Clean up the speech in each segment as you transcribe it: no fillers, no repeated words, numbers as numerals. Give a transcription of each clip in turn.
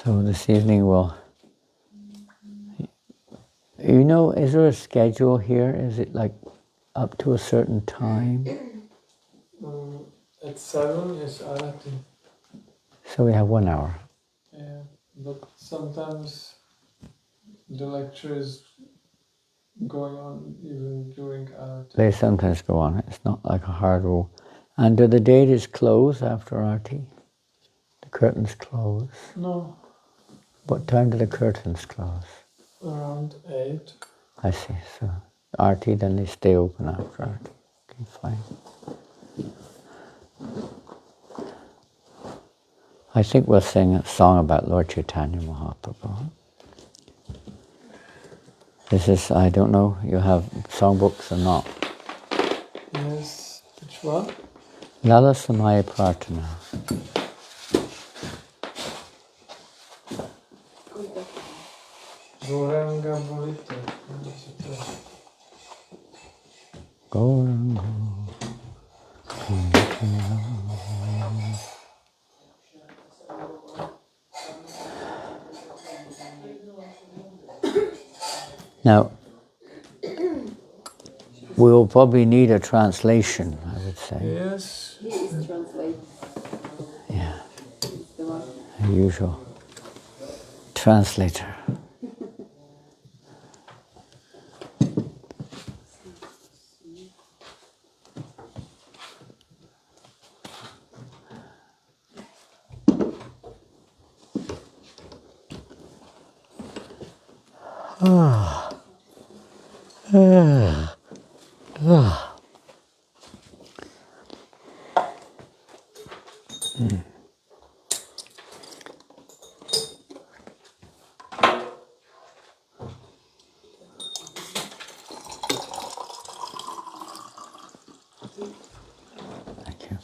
So this evening we'll... You know, is there a schedule here? Is it like up to a certain time? At 7 is Arati. So we have 1 hour. Yeah, but sometimes the lecture is going on even during Arati. They sometimes go on. It's not like a hard rule. And do the deities close after Arati? The curtains close? No. What time do the curtains close? Around 8. I see. So Arati, then they stay open after Arati. Okay, fine. I think we'll sing a song about Lord Chaitanya Mahaprabhu. This is, I don't know, you have songbooks or not? Yes. Which one? Lala Samaya Prarthana. Gauranga Bolite. Gauranga Bolite Habe. Now, we will probably need a translation, I would say. Yes. He is translate. Yeah, The one. the usual translator. Thank you.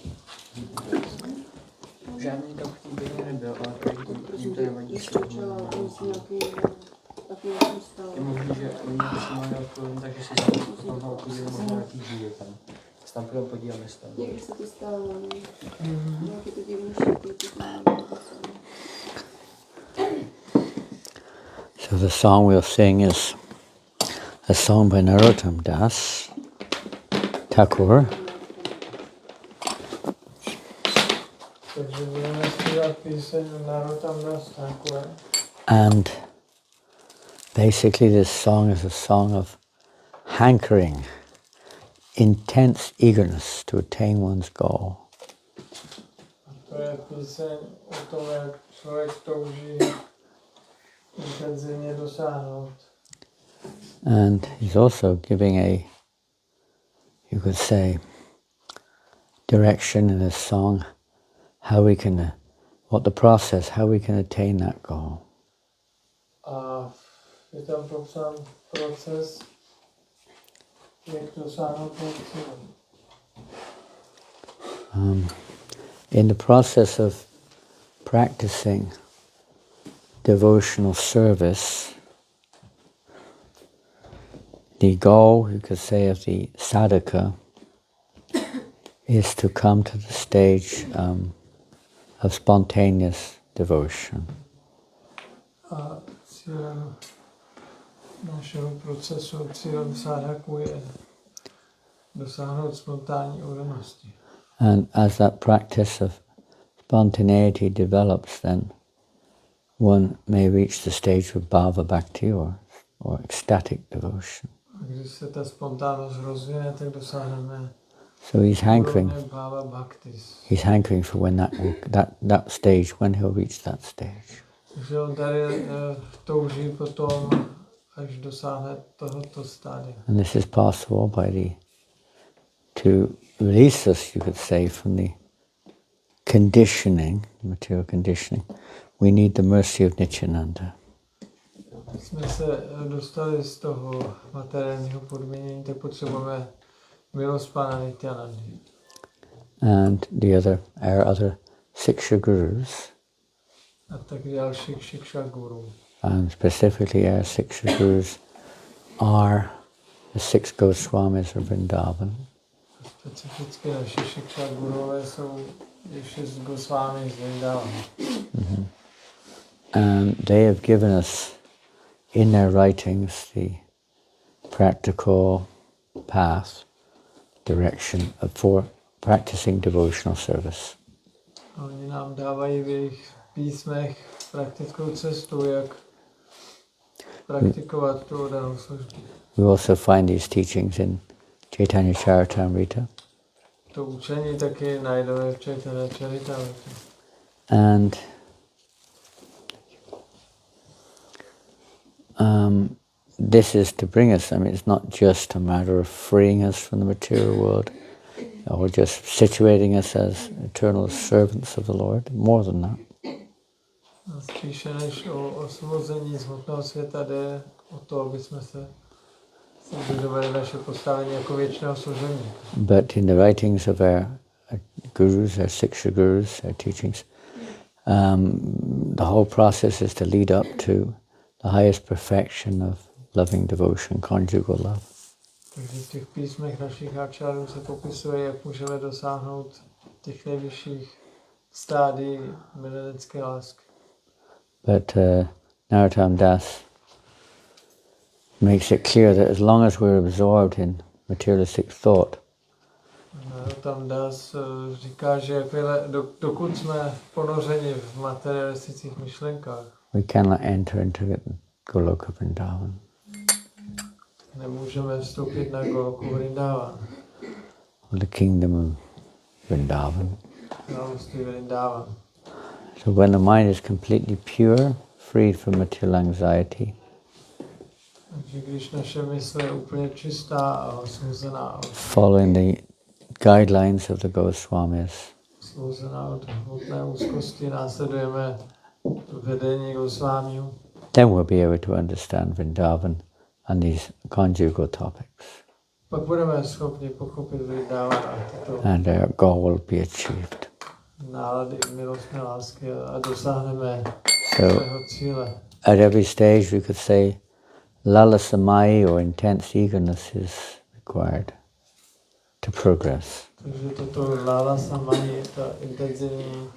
Žádný tam chybění nebyl, ale tady jim to nevadí. Je možný, že oni přijímali odpověď, takže si znovu odpověděli možná nějaký díl tam. Se tam půjdeme podíváme se tam. Někdy se to stalo, nějaký to divnější, So the song we'll sing is a song by Narottam Das Thakur. Takže budeme zpívat píseň Narottam Das Thakur. And basically this song is a song of hankering, intense eagerness to attain one's goal. To je píseň o tom, jak člověk touží intenzivně dosáhnout. And he's also giving a, you could say, direction in his song, how we can, what the process, how we can attain that goal. A je tam popsán proces, jak dosáhnout toho cíle. In the process of practicing devotional service, the goal, you could say, of the sadhaka is to come to the stage of spontaneous devotion. A cílem našeho procesu, cílem sadhaku je dosáhnout spontánní oddanosti. And as that practice of spontaneity develops, then one may reach the stage of bhava bhakti or ecstatic devotion. A když se ta spontánnost rozvine, tak dosáhneme So he's hankering. úrovně bhava bhaktis. He's hankering for when that stage, when he'll reach that stage. Takže on tady touží potom, až dosáhne tohoto stádia. And this is possible to release us, you could say, from the conditioning, material conditioning. We need the mercy of Nityananda. Jsme se dostali z toho materiálního podmínění, tak potřebujeme milost Pána Nityanandy. And our other Siksha Gurus, A tak dalších Shiksha Guru. and specifically our Siksha Gurus, are the 6 Goswamis of Vrindavan. Specificky naši Shiksha Gurové jsou 6 Gosvámi z Vrindavana. And they have given us in their writings the practical path, direction for practicing devotional service. Oni nám dávají v jejich písmech praktickou cestu, jak praktikovat tu oddanou službu. We also find these teachings in Chaitanya Charitamrita. To učení taky najdeme v Chaitanya Charitamrita. And this is to bring us, I mean, it's not just a matter of freeing us from the material world or just situating us as eternal servants of the Lord, more than that. Spíše než o osvobození z hmotného světa jde o to, aby jsme se budovali naše postavení jako věčného služení. But in the writings of our gurus, our Siksha gurus, our teachings, the whole process is to lead up to the highest perfection of loving devotion, conjugal love. Takže v těch písmech našich áčárů se popisuje, jak můžeme dosáhnout těch nejvyšších stádií milenecké lásky. But Narottam Das makes it clear that as long as we're absorbed in materialistic thought, Narottam Das říká, že dokud jsme ponořeni v materialistických myšlenkách, we cannot enter into Goloka Vrindavan. nemůžeme vstoupit na Goloku Vrindavan. The kingdom of Vrindavan. Království Vrindavan. So when the mind is completely pure, freed from material anxiety, Takže když naše mysl je úplně čistá a osvobozená following the guidelines of the Goswamis, od hmotné úzkosti, následujeme vedení Gosvámiů, then we'll be able to understand Vrindavan and these conjugal topics. pak budeme schopni pochopit Vrindavan a tyto And our goal will be achieved. nálady milostné lásky a dosáhneme So svého cíle. at every stage we could say lala samai or intense eagerness is required to progress. Takže toto lala samani, ta intenzivní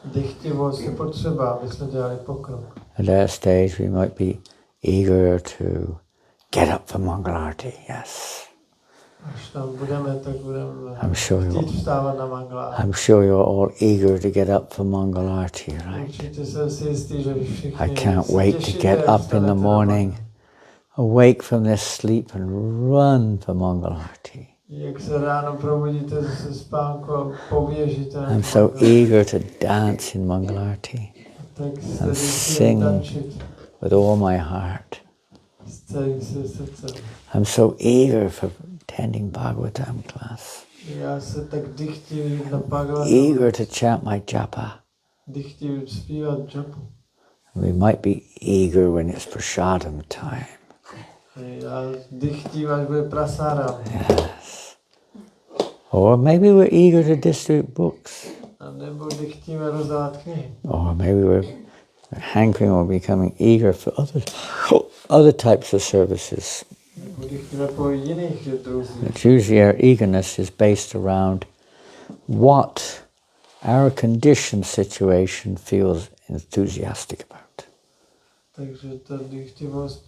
dychtivost je potřeba, aby jsme dělali pokrok. At that stage we might be eager to get up for Mangalarti, yes. Až tam budeme, tak budeme I'm sure chtít vstávat na Mangalárti. I'm sure you're all eager to get up for Mangalarti, right? Určitě jsem si jistý, že vy všichni I can't se wait to těšíte, get jak up in vstanete the na morning, awake from this sleep and run for Mangalarti. Jak se ráno probudíte ze spánku a poběžíte na I'm so Mangalárti, eager to dance in Mangalarti tak se and vždycky sing tančit with all my heart. s celým svým srdcem. I'm so eager for attending Bhagavatam class, Já se tak dychtím na Bhagavatam, eager to chant my japa. dychtím zpívat japu. We might be eager when it's prasadam time. Já dychtím, až bude prasára. Yes. Or maybe we're eager to distribute books. A nebo dychtíme rozdávat knihy. Or maybe we're hankering or becoming eager for other types of services. Nebo dychtíme po jiných druzích. But usually our eagerness is based around what our conditioned situation feels enthusiastic about. Takže ta dychtivost,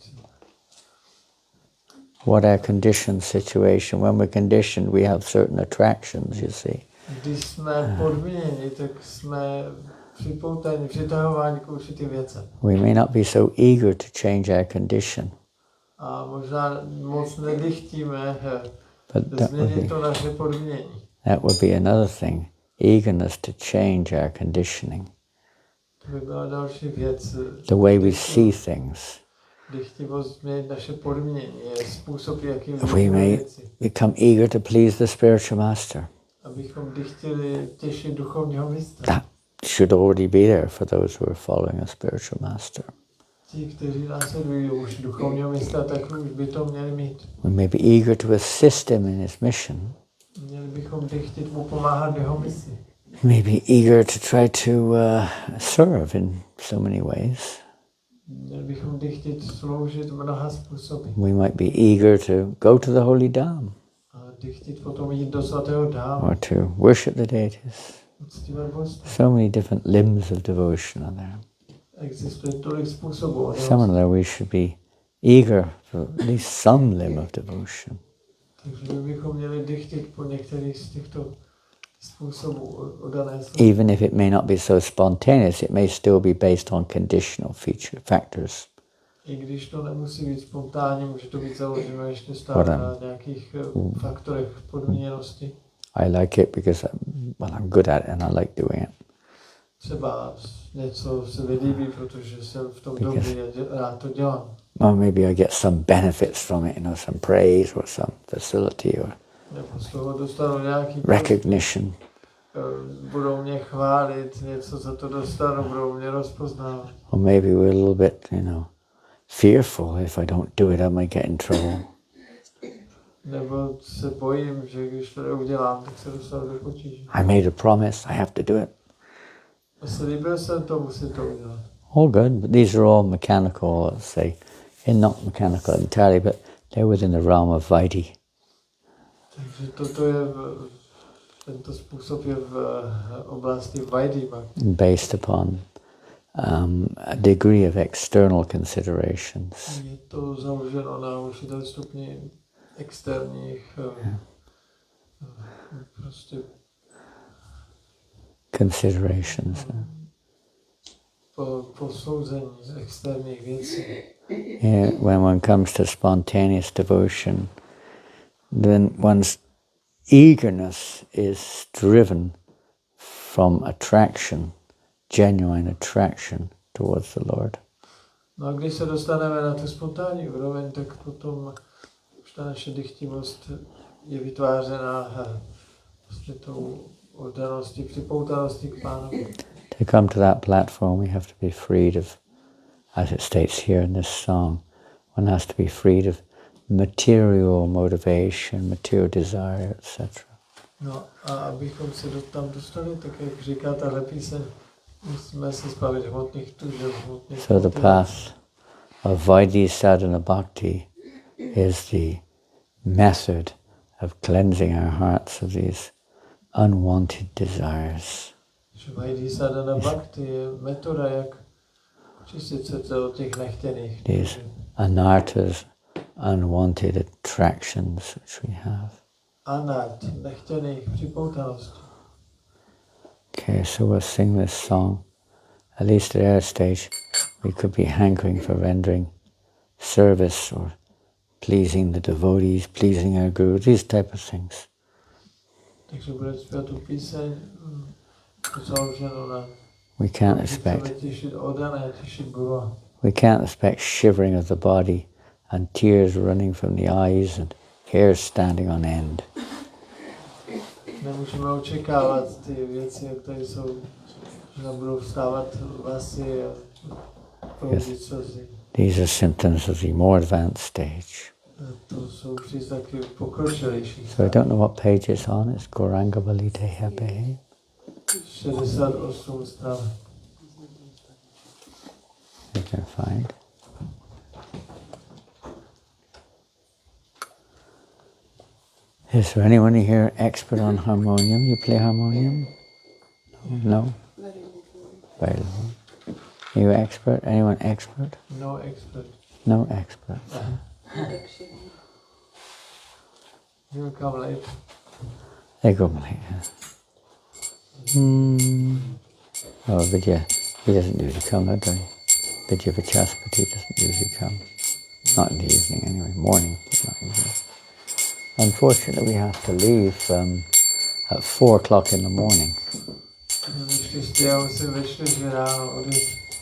What our conditioned situation, when we're conditioned, we have certain attractions, you see. když jsme podmíněni, tak jsme připoutaní, přitahováni k určitým věcem. We may not be so eager to change our condition, A možná moc nedychtíme but změnit to naše podmínění. that would be another thing, eagerness to change our conditioning, To by byla další věc. the way we see things. Dychtivost změnit naše podmínění je způsob, jakým We vidíme may věci. become eager to please the spiritual master. Abychom dychtili těšit duchovního mistra. That should already be there for those who are following a spiritual master. Ti, kteří následují už duchovního mistra, tak už by to měli mít. We may be eager to assist him in his mission. Měli bychom dychtit mu pomáhat v jeho misi. We may be eager to try to serve in so many ways. Měli bychom dychtit sloužit mnoha způsoby. We might be eager to go to the holy dham A dychtit potom jít do svatého dámu. or to worship the deities. Uctívat božství. So many different limbs of devotion are there. existuje tolik způsobů. Similarly, we should be eager for at least some limb of devotion. Takže my bychom měli dychtit po některých z těchto způsobů oddané služby. Even if it may not be so spontaneous, it may still be based on conditional factors. I když to nemusí být spontánně, může to být založeno ještě stále na nějakých faktorech podmíněnosti. I like it because I'm good at it and I like doing it. Třeba něco se mi líbí, protože jsem v tom dobrý a rád to dělám. Or maybe I get some benefits from it, some praise or some facility or Nebo z toho dostanu nějaký recognition. Budou mě chválit, něco za to dostanu, budou mě rozpoznávat. Or maybe we're a little bit, fearful. If I don't do it, I might get in trouble. Nebo se bojím, že když to neudělám, tak se dostanu do potíží. I made a promise, I have to do it. Slíbil jsem to, musím to udělat. All good, but these are all mechanical, let's say, not mechanical entirely, but they're within the realm of Vaidhi. Takže tento způsob je v oblasti Vaidhi. Based upon a degree of external considerations. Je to založeno na určitém stupni externích prostě considerations. Posouzení externích věcí. Yeah, when one comes to spontaneous devotion, then one's eagerness is driven from attraction, genuine attraction towards the Lord. No a když se dostaneme na tu spontánní úroveň, tak potom už ta naše dychtivost je vytvářena vlastně tou oddaností, připoutanosti k Pánovi. To come to that platform, we have to be freed of, as it states here in this song, one has to be freed of material motivation, material desire, etc. No a abychom se tam dostali, tak jak říká tahle píseň, musíme se zbavit hmotných tužeb, hmotných So the path of Vaidhi sadhana bhakti is the method of cleansing our hearts of these unwanted desires. Vaidhi sadhana bhakti je metoda, jak čistit se od těch nechtěných. These anarthas, unwanted attractions which we have. Anart, nechtěných připoutaností. Okay, so we'll sing this song. At least at our stage, we could be hankering for rendering service or pleasing the devotees, pleasing our guru, these type of things. Takže bude zpívat tu píseň, založeno na We can't expect. We can't expect shivering of the body and tears running from the eyes and hair standing on end. Nemůžeme očekávat ty věci, které jsou, že nám budou vstávat vlasy a proudit slzy. These are symptoms of the more advanced stage. To jsou příznaky pokročilejších. So I don't know what page it's on. It's Gauranga Bolite Habe. 68 stran. You can find. Is there anyone here expert on harmonium? You play harmonium? No? Very little. Are you expert? Anyone expert? No expert. No expert. He'll come later. They go later. Oh, Vidya, he doesn't usually come, does he? Vidya Vachaspati doesn't usually come. Not in the evening anyway, morning, but not evening. Unfortunately, we have to leave at 4 o'clock in the morning.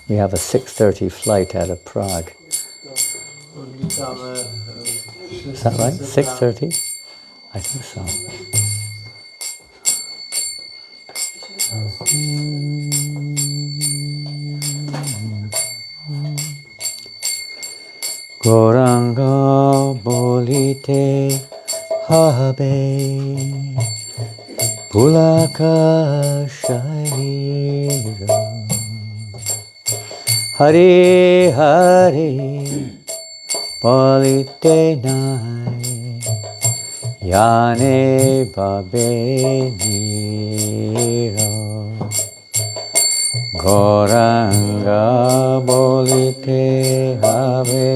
We have a 6:30 flight out of Prague. Is that right? 6:30? I think so. Gauranga Bolite Habe Pulaka Shaira Hare Hare Bolite Nai Yane Babe Niro Gauranga Bolite Habe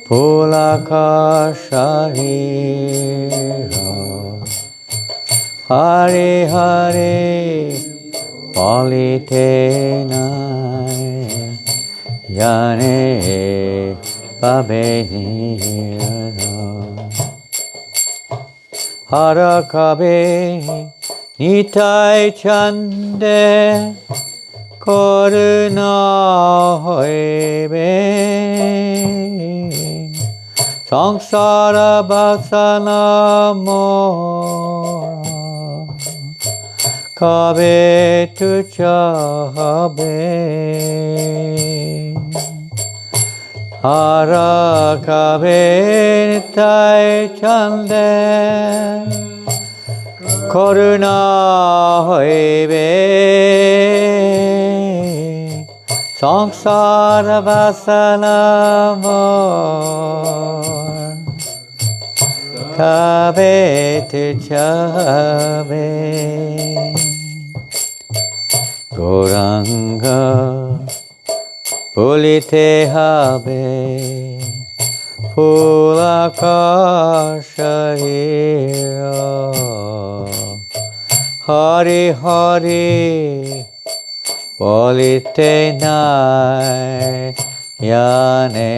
Pulakasharira Hare Hare Bolite Nai Yane Babenira Harakabe Nitai Chande Koruna Hoibe Sangsara Basana Mora Kabe Tuchabe Harakabe Nitai Chande Koruna hoibe sangsara vasana mor kabe tichabe Gauranga Bolite Habe Pulakasharira Hare Hare Bolite Nai Yane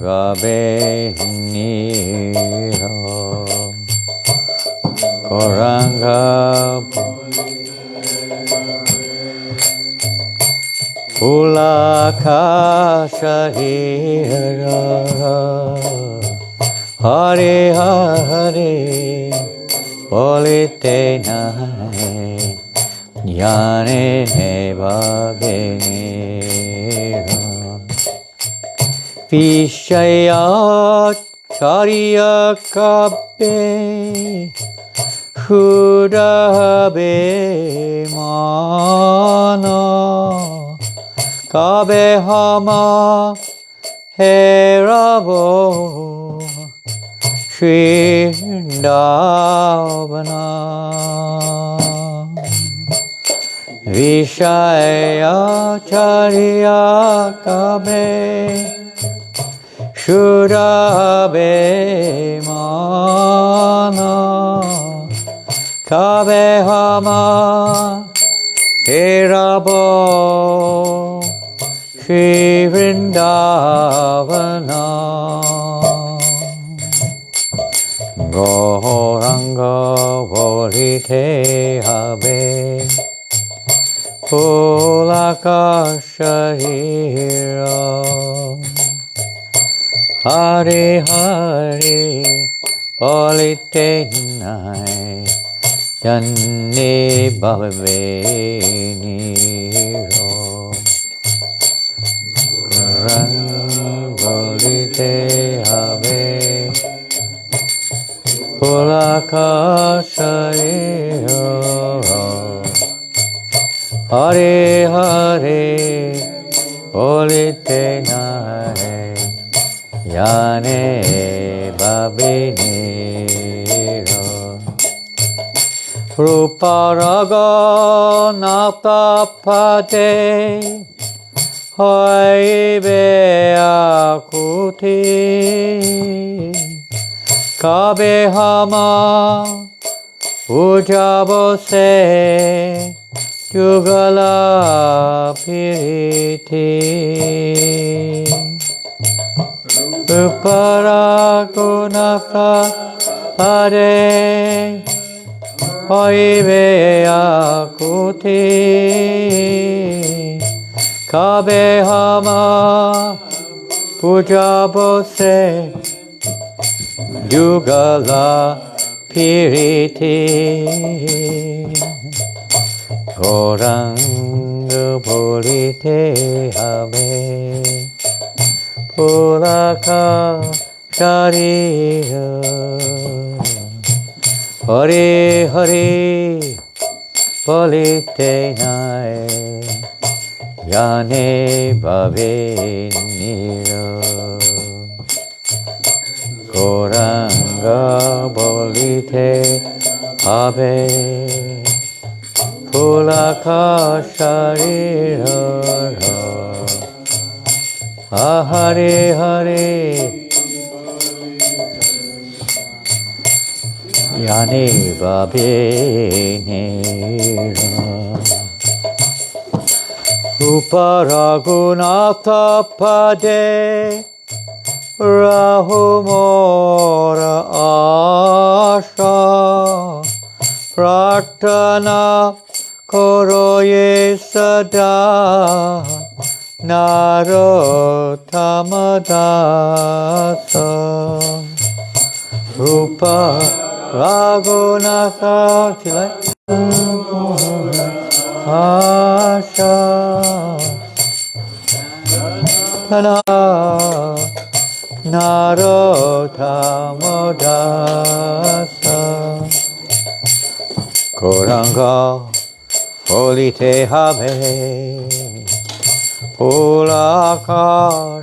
Babenira Gauranga Pulakasharira Hare Hare Bolite Nai Yane Babenira Vishaya Charya Kabe Hudabe Mana Kabe Hama Herabo Shri Vrindavanam Vishaya Charya Kabe Shudabe Mana Kabe Hama Herabo Shri Vrindavanam Gauranga Bolite Habe Pulakasharira Hare Hare Bolite Nai Yane Babenira Gauranga Bolite Habe Pulakasharira Hare Hare Bolite Nai Yane Babenira Ruparaga Natapade Hoibe Akuti Kabe Hama Ujabose Yugala Piriti Uparagunapta Pade Hoibe Akuti Kabe Hama Pujabose Yugala Piriti Gauranga Bolite Habe Pulakasharira Hare Hare Bolite Nai Yane Babenira Gauranga Bolite Habe Pulaka Sharirara Hare Hare Yani Babinera Uparagunatha Pade Rahumora Asha Pratana Koroye Sada Narotamadasa Rupa Raghunatha Asha Narotamadasa Gauranga Bolite Habe Pulaka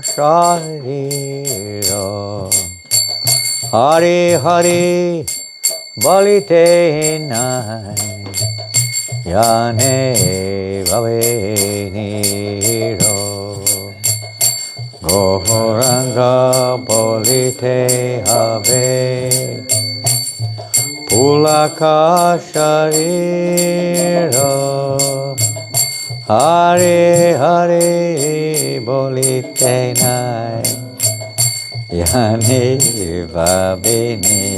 Sharira Hare Hare Bolite Nai Yane Bhaveniro Gauranga Bolite Habe Pulaka Sharira Hare Hare Bolite Nai Yani Vabini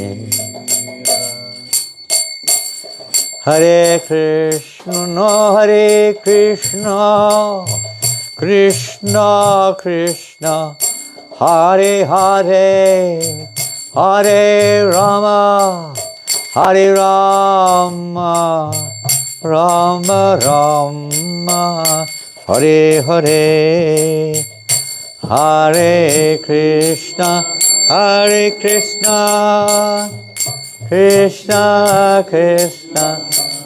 Hare Krishna Krishna Krishna Hare Hare Hare Rama Hare Rama Rama Rama Hare Hare Hare Krishna Krishna Krishna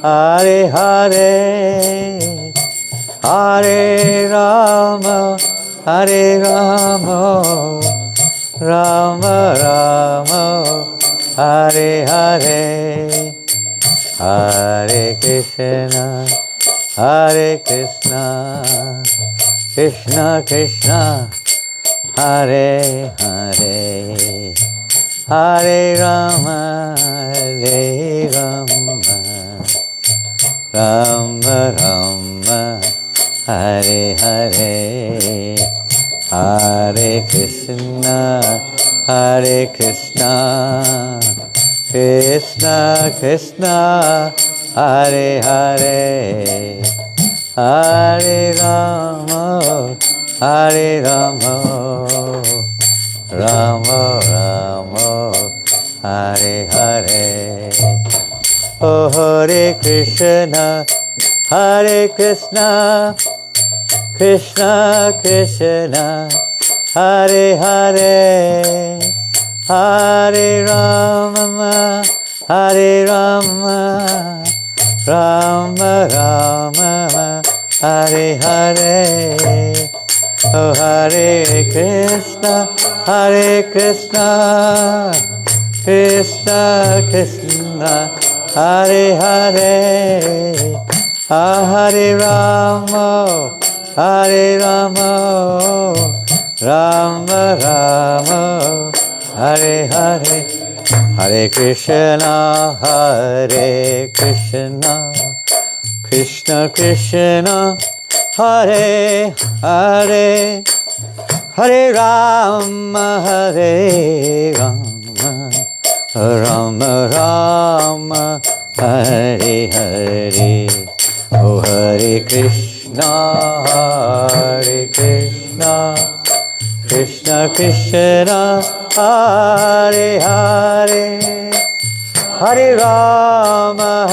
Hare Hare Hare Rama Rama Rama Hare Hare Hare Krishna Krishna Krishna Hare Hare Hare Rama Rama Rama Hare Hare Hare Krishna Krishna Krishna Hare Hare Hare Rama Rama Rama Hare Hare Oh Hare Krishna Krishna Krishna Hare Hare Hare Rama Rama Rama Hare Hare Oh Hare Krishna Krishna Krishna Hare Hare Hare Rama Rama Rama Hare Hare Hare Krishna Krishna Krishna Hare Hare Hare Rama Rama Rama Hare Hare Oh Hare Krishna Krishna Krishna Hare Hare Hare Rama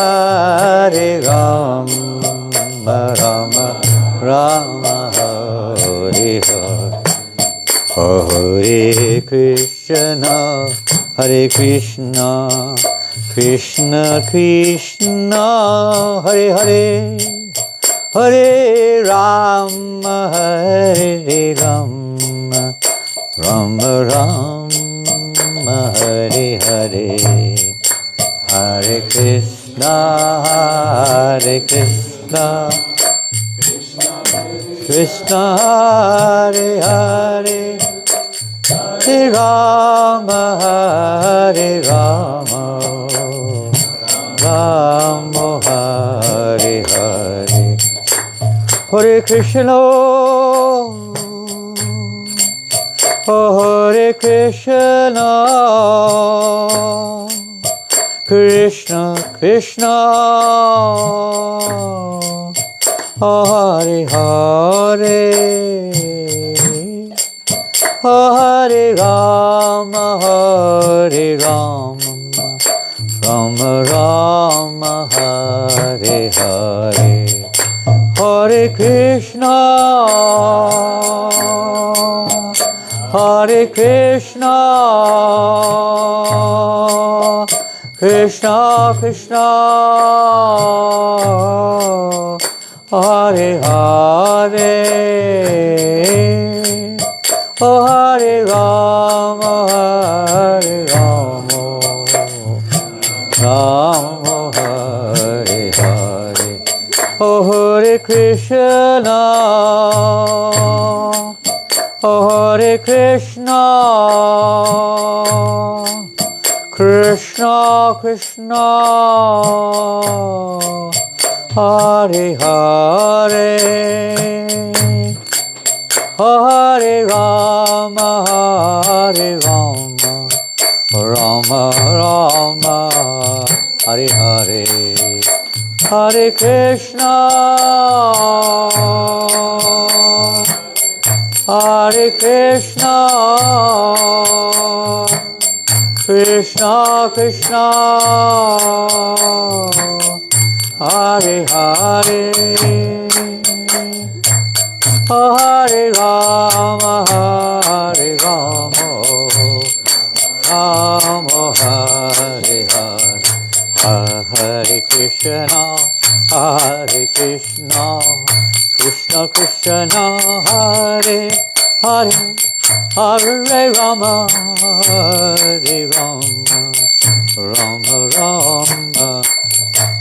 Rama Rama Hare Hare Hare Krishna Krishna Krishna Hare Hare Hare Rama Rama Rama Hare Hare Hare Krishna Krishna, Hare Krishna, Krishna Hare Hare, Hare Rama, Hare Rama, Rama Hare Hare, Hare Krishna, Hare Krishna, Krishna Krishna, Hare Hare, Hare Rama, Hare Rama, Rama Rama, Hare Hare, Hare Krishna, Hare Krishna, Krishna Krishna, Hare Hare, Hare Rama, Hare Rama, Rama Hare Hare, Hare Krishna, Hare Krishna, Krishna Krishna, Hare Hare, Hare Rama, Hare Rama, Rama Rama, Hare Hare, Hare Krishna, Hare Krishna, Krishna Krishna, Hare Hare, Hare Rama, Hare Rama, Rama Hare Hare, Hare Krishna, Hare Krishna, Krishna Krishna, Hare Hare, Hare Rama, Hare Rama, Rama Rama,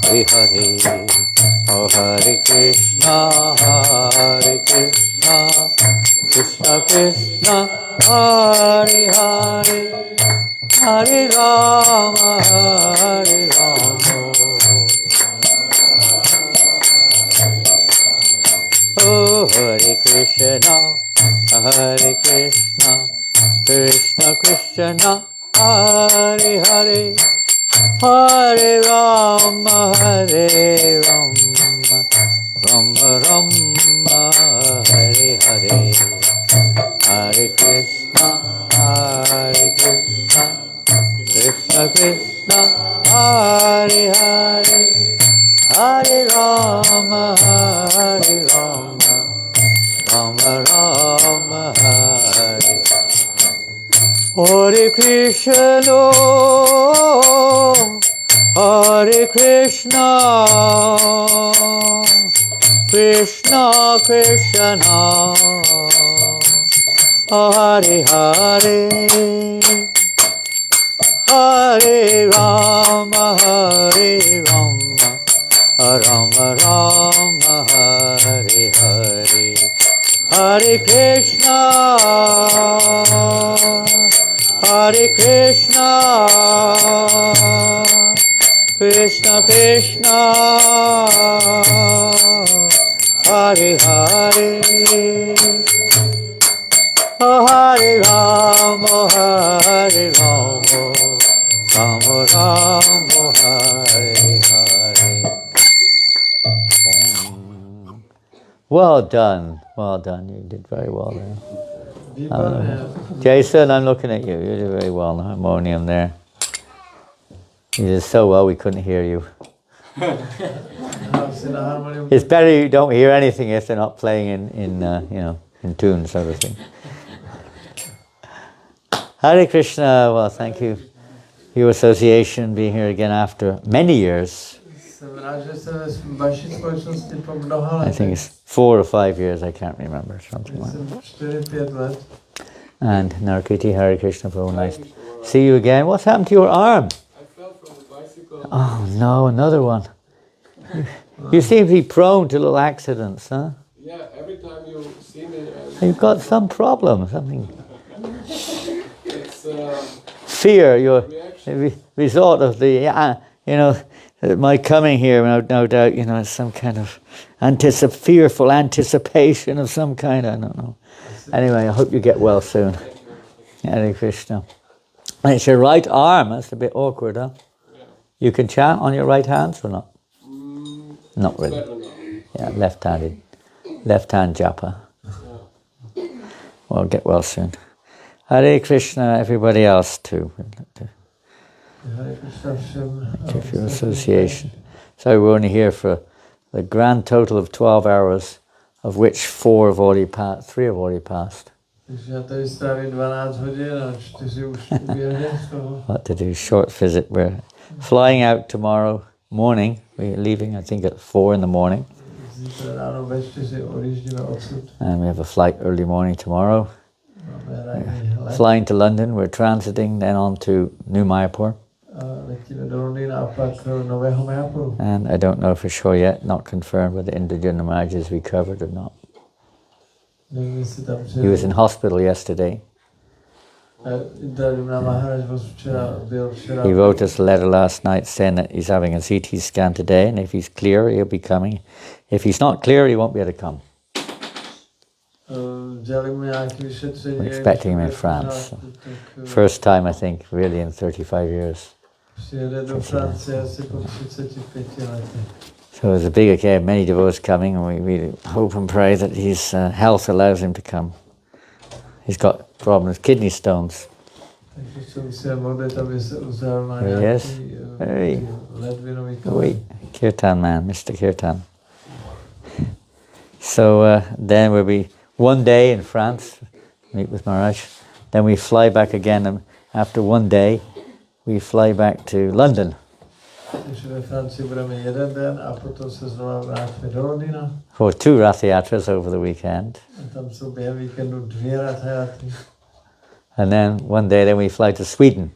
Hare Hare, Hare Krishna, Hare Krishna, Krishna Krishna, Hare Hare, Hare Rama, Hare Rama, oh Hare Krishna, Hare Krishna, Krishna Krishna, Hare Hare, Hare Rama, Hare Rama, Rama Rama, Hare Hare, Hare Krishna, Hare Krishna, Krishna Krishna, Hare Hare, Hare Rama, Hare Rama, Rama Rama, Hare Hare Krishna, Hare Krishna, Krishna Krishna, Hare Hare, Hare Rama, Hare Rama, Rama Rama, Hare Hare, Hare Krishna, Hare Krishna, Krishna Krishna, Hare Hare, Hare Rama, Hare Rama, Rama Rama, Hare Hare. Well done, well done. You did very well there. Jason, I'm looking at you. You did very well. The harmonium there. You did so well we couldn't hear you. It's better you don't hear anything if they're not playing in tune, so to speak. Hare Krishna. Well, thank you. Your association being here again after many years. I think it's 4 or 5 years, I can't remember, something like that. And Narkiti, Hare Krishna, Prabhu, nice to see you again. What's happened to your arm? I fell from the bicycle Oh no, another one. You seem to be prone to little accidents, huh? Yeah, every time you see me, You've got some problem, something. it's Fear, your reaction. result of the, my coming here, no doubt, it's some kind of fearful anticipation of some kind, I don't know. Anyway, I hope you get well soon. Hare Krishna. And it's your right arm, that's a bit awkward, huh? Yeah. You can chant on your right hands or not? Not It's really. better now. Yeah, left hand japa. Yeah. Well, get well soon. Hare Krishna, everybody else too. Hare Krishna všem. Thank you for your association. So we're only here for the grand total of 12 hours, of which 3 have already passed. Takže já tady strávím 12 hodin a 4 už uběhly z toho. What to do, short visit. We're flying out tomorrow morning. We're leaving, I think, at 4 in the morning. Zítra ráno ve 4 odjíždíme odsud. And we have a flight early morning tomorrow. Máme ranní let. Flying to London, we're transiting then on to New Mayapur. A letíme do Londýna a pak do Nového Mayapuru. And I don't know for sure yet, not confirmed whether Indra Maharaj is recovered or not. Nevím, jestli tam He was in hospital yesterday. Indra Maharaj byl včera. He wrote us a letter last night saying that he's having a CT scan today, and if he's clear, he'll be coming. If he's not clear, he won't be able to come. Dělali mu nějaké vyšetření. We're expecting him in France. First time, I think, really in 35 years. Přijede do Francie asi po 35 letech. So it's a big occasion, many devotees coming, and we really hope and pray that his health allows him to come. He's got problems, kidney stones. Takže se musíme modlit, aby se uzdravil na Yes. nějaký ledvinový Wait, Kirtan man, Mr. Kirtan. So then we'll be one day in France, meet with Maharaj. Then we fly back again, and after one day, we fly back to London. Takže ve Francii budeme jeden den a potom se znovu vrátíme do Londýna. For 2 Rath Yatras over the weekend. A tam jsou během víkendu 2 rathjátry. And then one day then we fly to Sweden.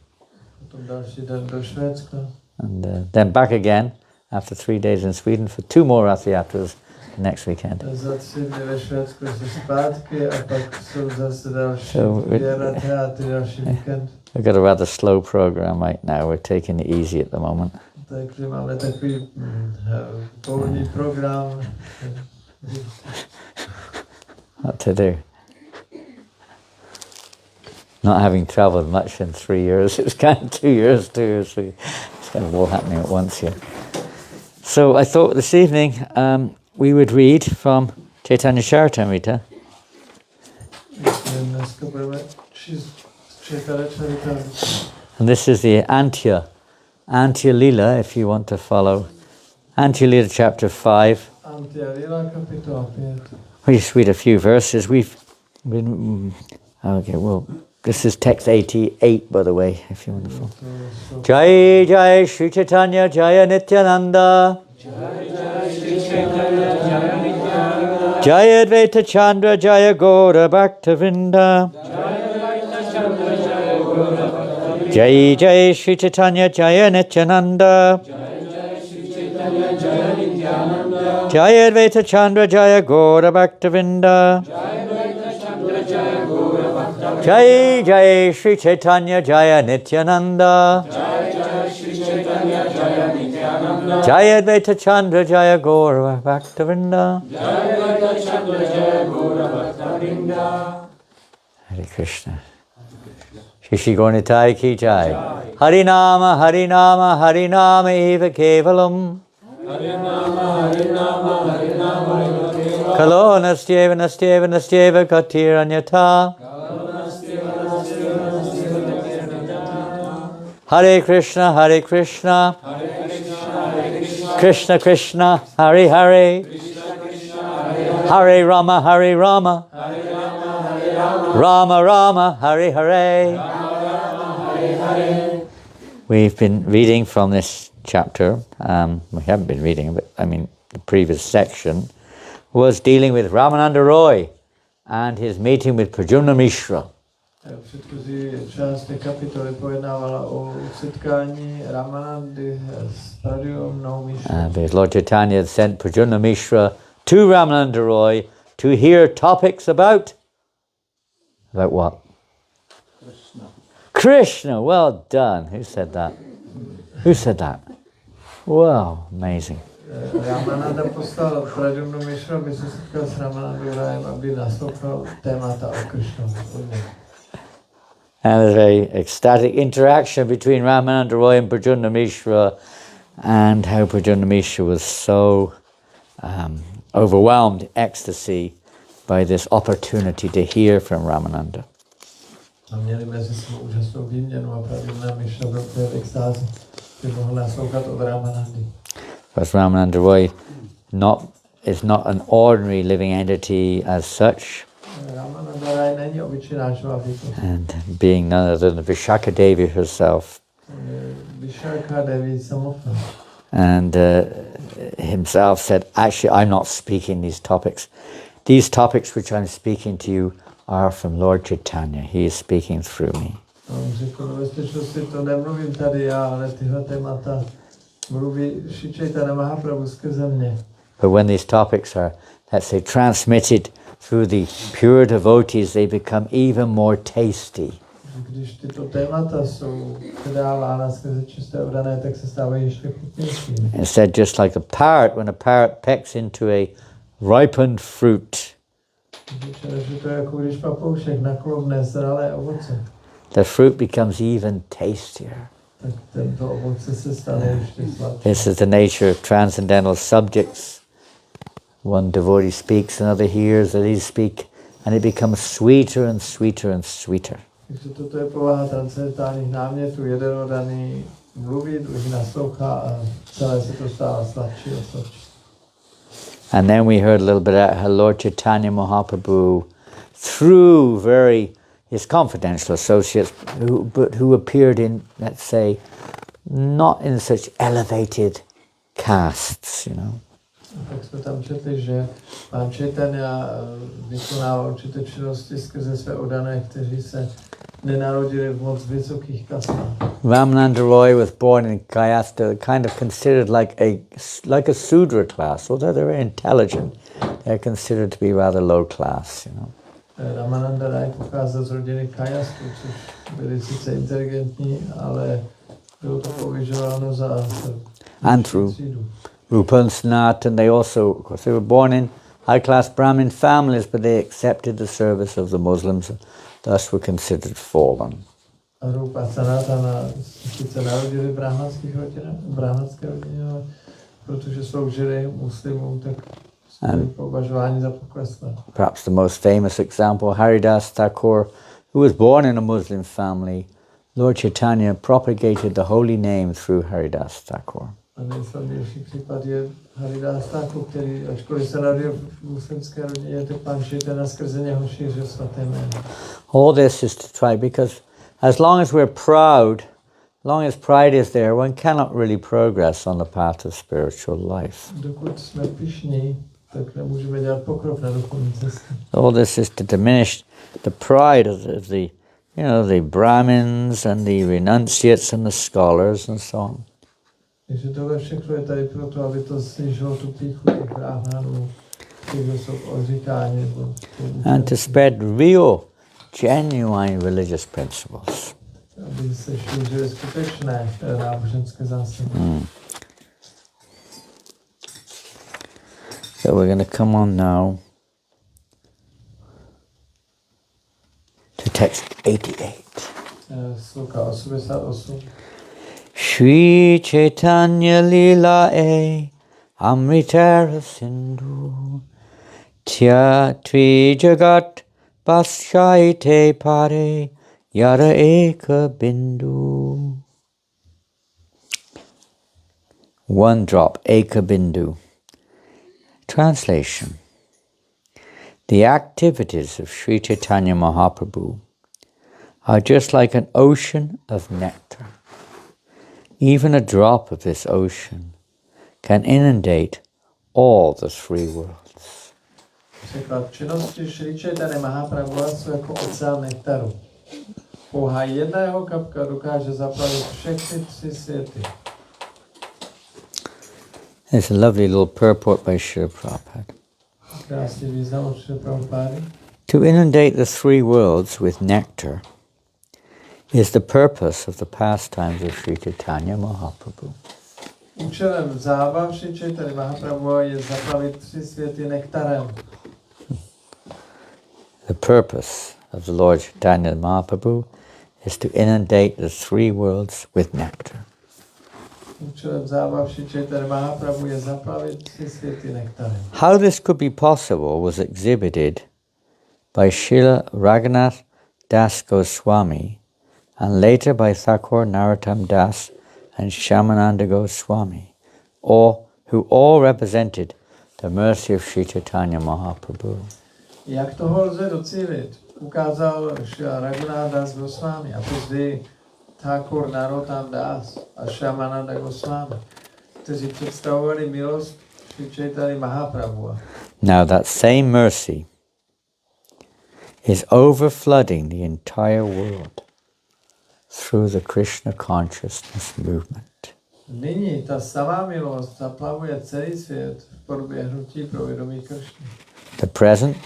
Potom další den do Švédska. And then back again after 3 days in Sweden for 2 more Rath Yatras next weekend. Za 3 dny ve Švédsku se zpátky a pak jsou zase další So 2 rathjátry další víkend. We've got a rather slow program right now. We're taking it easy at the moment. Takže máme takový pohodlný program. What to do? Not having travelled much in 3 years, it's kind of 2 years, 2 years, 3 years. It's kind of all happening at once here. So I thought this evening we would read from Chaitanya Charitamrita. Dneska budeme číst Chaitanya Charitamrita. And this is the Antya Lila, if you want to follow. Antya Lila chapter 5. Antya Lila kapitola 5. We just read a few verses. We've been... Okay, well, this is text 88, by the way, if you want to follow. Jai Jai Shri Chaitanya Jaya Nityananda. Jaya Advaita Chandra Jaya Gaura Bhaktavinda. Jai Jai Shri Chaitanya Jaya Nityananda. Jaya Advaita Chandra Jaya Gaura Bhaktavinda. Jai Jai Shri Chaitanya Jaya Nityananda. Jaya Advaita Chandra Jaya Gaura Bhaktavinda. Hare Krishna. Shri Gaurnitai ki jai. Harinama Harinama Harinama eva kevalam. Kalo nastyeva nastyeva nastyeva katiranyata. Hare Krishna Hare Krishna. Krishna Krishna Hare Hare. Hare Rama Hare Rama. Rama Rama Hare Hare. We've been reading from this chapter. We haven't been reading, but I mean the previous section was dealing with Ramananda Roy and his meeting with Pradyumna Mishra. Předchozí část té kapitoly pojednávala o setkání Ramanandy s Pradyumnou Mishra. Because Lord Chaitanya had sent Pradyumna Mishra to Ramananda Roy to hear topics about what? Krishna. Well done. Who said that? Who said that? Wow, amazing. Ramananda poslal Pradyumnu Mishra, aby se setkal s Ramanandou Royem, aby naslouchal témata o Krishnovi. And there's a very ecstatic interaction between Ramananda Roy and Pradyumna Mishra, and how Pradyumna Mishra was so overwhelmed ecstasy by this opportunity to hear from Ramananda. A měli mezi sebou úžasnou výměnu a Pradyumna Mishra byl v extázi, že mohl naslouchat od Ramanandy. Because Ramananda Roy is not an ordinary living entity as such, Ramananda Roy není obyčejná bytost. and being none other than Vishaka Devi herself, Vishaka Devi samotná. and himself said, actually, I'm not speaking these topics. These topics which I'm speaking to you are from Lord Chaitanya. He is speaking through me. On řekl, ve skutečnosti to nemluvím tady já, ale tyhle témata mluví Šri Chaitanya Mahaprabhu skrze mě. But when these topics are, let's say, transmitted through the pure devotees, they become even more tasty. Když tyto témata jsou předávána skrze čisté oddané, tak se stávají ještě chutnějšími. Instead, just like a parrot, when a parrot pecks into a ripened fruit, Že to je jako když papoušek nakloubne zralé ovoce, the fruit becomes even tastier. tak tento ovoce se stane ještě sladší. This is the nature of transcendental subjects. One devotee speaks, another hears, and he speak, and it becomes sweeter and sweeter and sweeter. Takže toto je povaha transcendentálních námětů. Jeden oddaný mluví, druhý naslouchá a celé se to stává sladší a sladší. And then we heard a little bit about how Lord Chaitanya Mahaprabhu, through his confidential associates, who appeared in, let's say, not in such elevated castes, Tak jsme tam četli, že pán Chaitanya vykonával určité činnosti skrze své oddané, kteří se nenarodili v moc vysokých kastách. Ramananda Roy was born in Kayasta, kind of considered like a Sudra class, although they're very intelligent. They're considered to be rather low class, Ramananda Roy pocházel z rodiny Kayastu, což byli sice inteligentní, ale bylo to považováno za And through Rupa and Sanatan, they also, of course, they were born in high-class Brahmin families, but they accepted the service of the Muslims, and thus were considered fallen. A Rupa Sanatana sice narodili v brahmanské rodině, ale protože sloužili muslimům, tak byli považováni za pokleslé. Perhaps the most famous example, Haridas Thakur, who was born in a Muslim family. Lord Chaitanya propagated the holy name through Haridas Thakur. A nejslavnější případ je Haridas Thakur, který, ačkoliv se narodil v muslimské rodině, tak pán Chaitanya skrze něho šířil svaté jméno. All this is to try, because as long as we're proud, as long as pride is there, one cannot really progress on the path of spiritual life. Dokud jsme pyšní, tak nemůžeme dělat pokrok na duchovní cestě. All this is to diminish the pride of the Brahmins and the renunciates and the scholars and so on. Takže tohle všechno je tady proto, aby to snížilo tu pýchu těch brahmanů, kteří jsou odříkáni. And to spread real, genuine religious principles. Aby se šířily skutečné náboženské zásady. So we're going to come on now to text 88. Sloka 88. Shri Chaitanya Lila Amritara Sindhu Tya Tri Jagat Bashaite Pare Yara Eka Bindu. One drop, Eka Bindu. Translation. The activities of Sri Chaitanya Mahaprabhu are just like an ocean of nectar. Even a drop of this ocean can inundate all the three worlds. Překlad činnosti Šri Chaitanya Mahaprabhu jsou jako oceán nektaru. pouhá jedna jeho kapka dokáže zaplavit všechny 3 světy. There's a lovely little purport by Srila Prabhupada. Krásný význam od Srila Prabhupády. To inundate the 3 worlds with nectar is the purpose of the pastimes of Sri Chaitanya Mahaprabhu. Účelem zábav Sri Chaitanya Mahaprabhu je zaplavit 3 světy nektarem. The purpose of the Lord Chaitanya Mahaprabhu is to inundate the 3 worlds with nectar. Účelem zábav Sri Chaitanya Mahaprabhu je zaplavit 3 světy nektarem. How this could be possible was exhibited by Srila Raghunath Das Goswami and later by Thakur Narottam Das and Shyamananda Goswami, who all represented the mercy of Sri Chaitanya Mahaprabhu. Jak toho lze docílit? Ukázal Srila Raghunath Das Goswami a později Thakur Narottam Das a Shyamananda Goswami, kteří představovali milost Sri Chaitanya Mahaprabhu. Now that same mercy is overflooding the entire world through the Krishna consciousness movement. Nyní ta samá milost zaplavuje celý svět v podobě hnutí pro vědomí Kršny. The present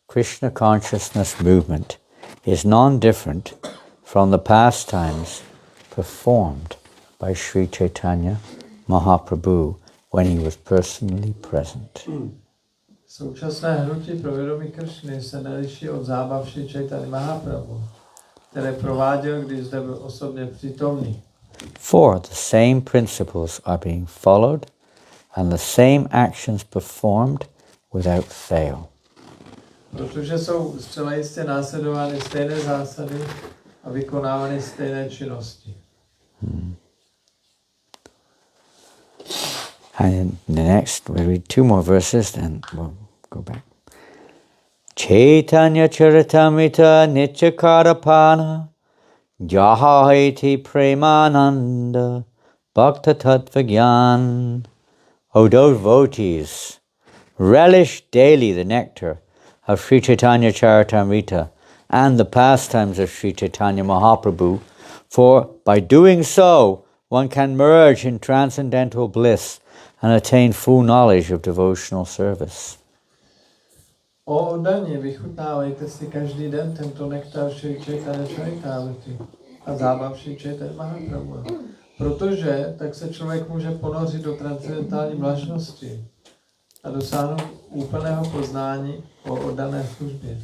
Krishna consciousness movement is non-different from the pastimes performed by Sri Chaitanya Mahaprabhu when he was personally present. Současné hnutí pro vědomí Kršny se neliší od zábav Sri Chaitanya Mahaprabhu, které prováděl, když zde byl osobně přítomný. For the same principles are being followed and the same actions performed without fail. Protože jsou zcela jistě následovány stejné zásady a vykonávány stejné činnosti. And in the next, we'll read 2 more verses, then we'll go back. Chaitanya Charitamrita Nityakarapana Jahaiti Premananda Bhakta Tattvagyan. O devotees, relish daily the nectar of Sri Chaitanya Charitamrita and the pastimes of Sri Chaitanya Mahaprabhu, for by doing so one can merge in transcendental bliss and attain full knowledge of devotional service. O oddaní, vychutnávejte si každý den tento nektar Sri Chaitanya Charitamrity a zábav Sri Chaitanya Mahaprabhu. Protože tak se člověk může ponořit do transcendentální vlažnosti a dosáhnout úplného poznání o oddané službě.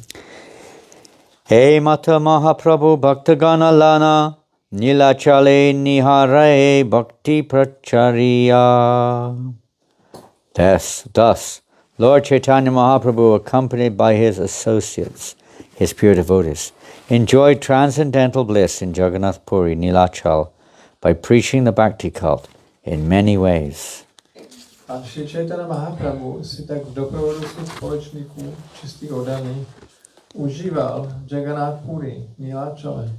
Hey Mata Mahaprabhu Bhaktagana Lana Nilachale Nihare Bhakti Pracharya. Thus, Lord Chaitanya Mahaprabhu, accompanied by his associates, his pure devotees, enjoyed transcendental bliss in Jagannath Puri, Nilachal, by preaching the Bhakti cult in many ways. A Sri Chaitanya Mahaprabhu si tak v doprovodu svých společníků, čistých oddaných, užíval Jagannath Puri, Nilachale,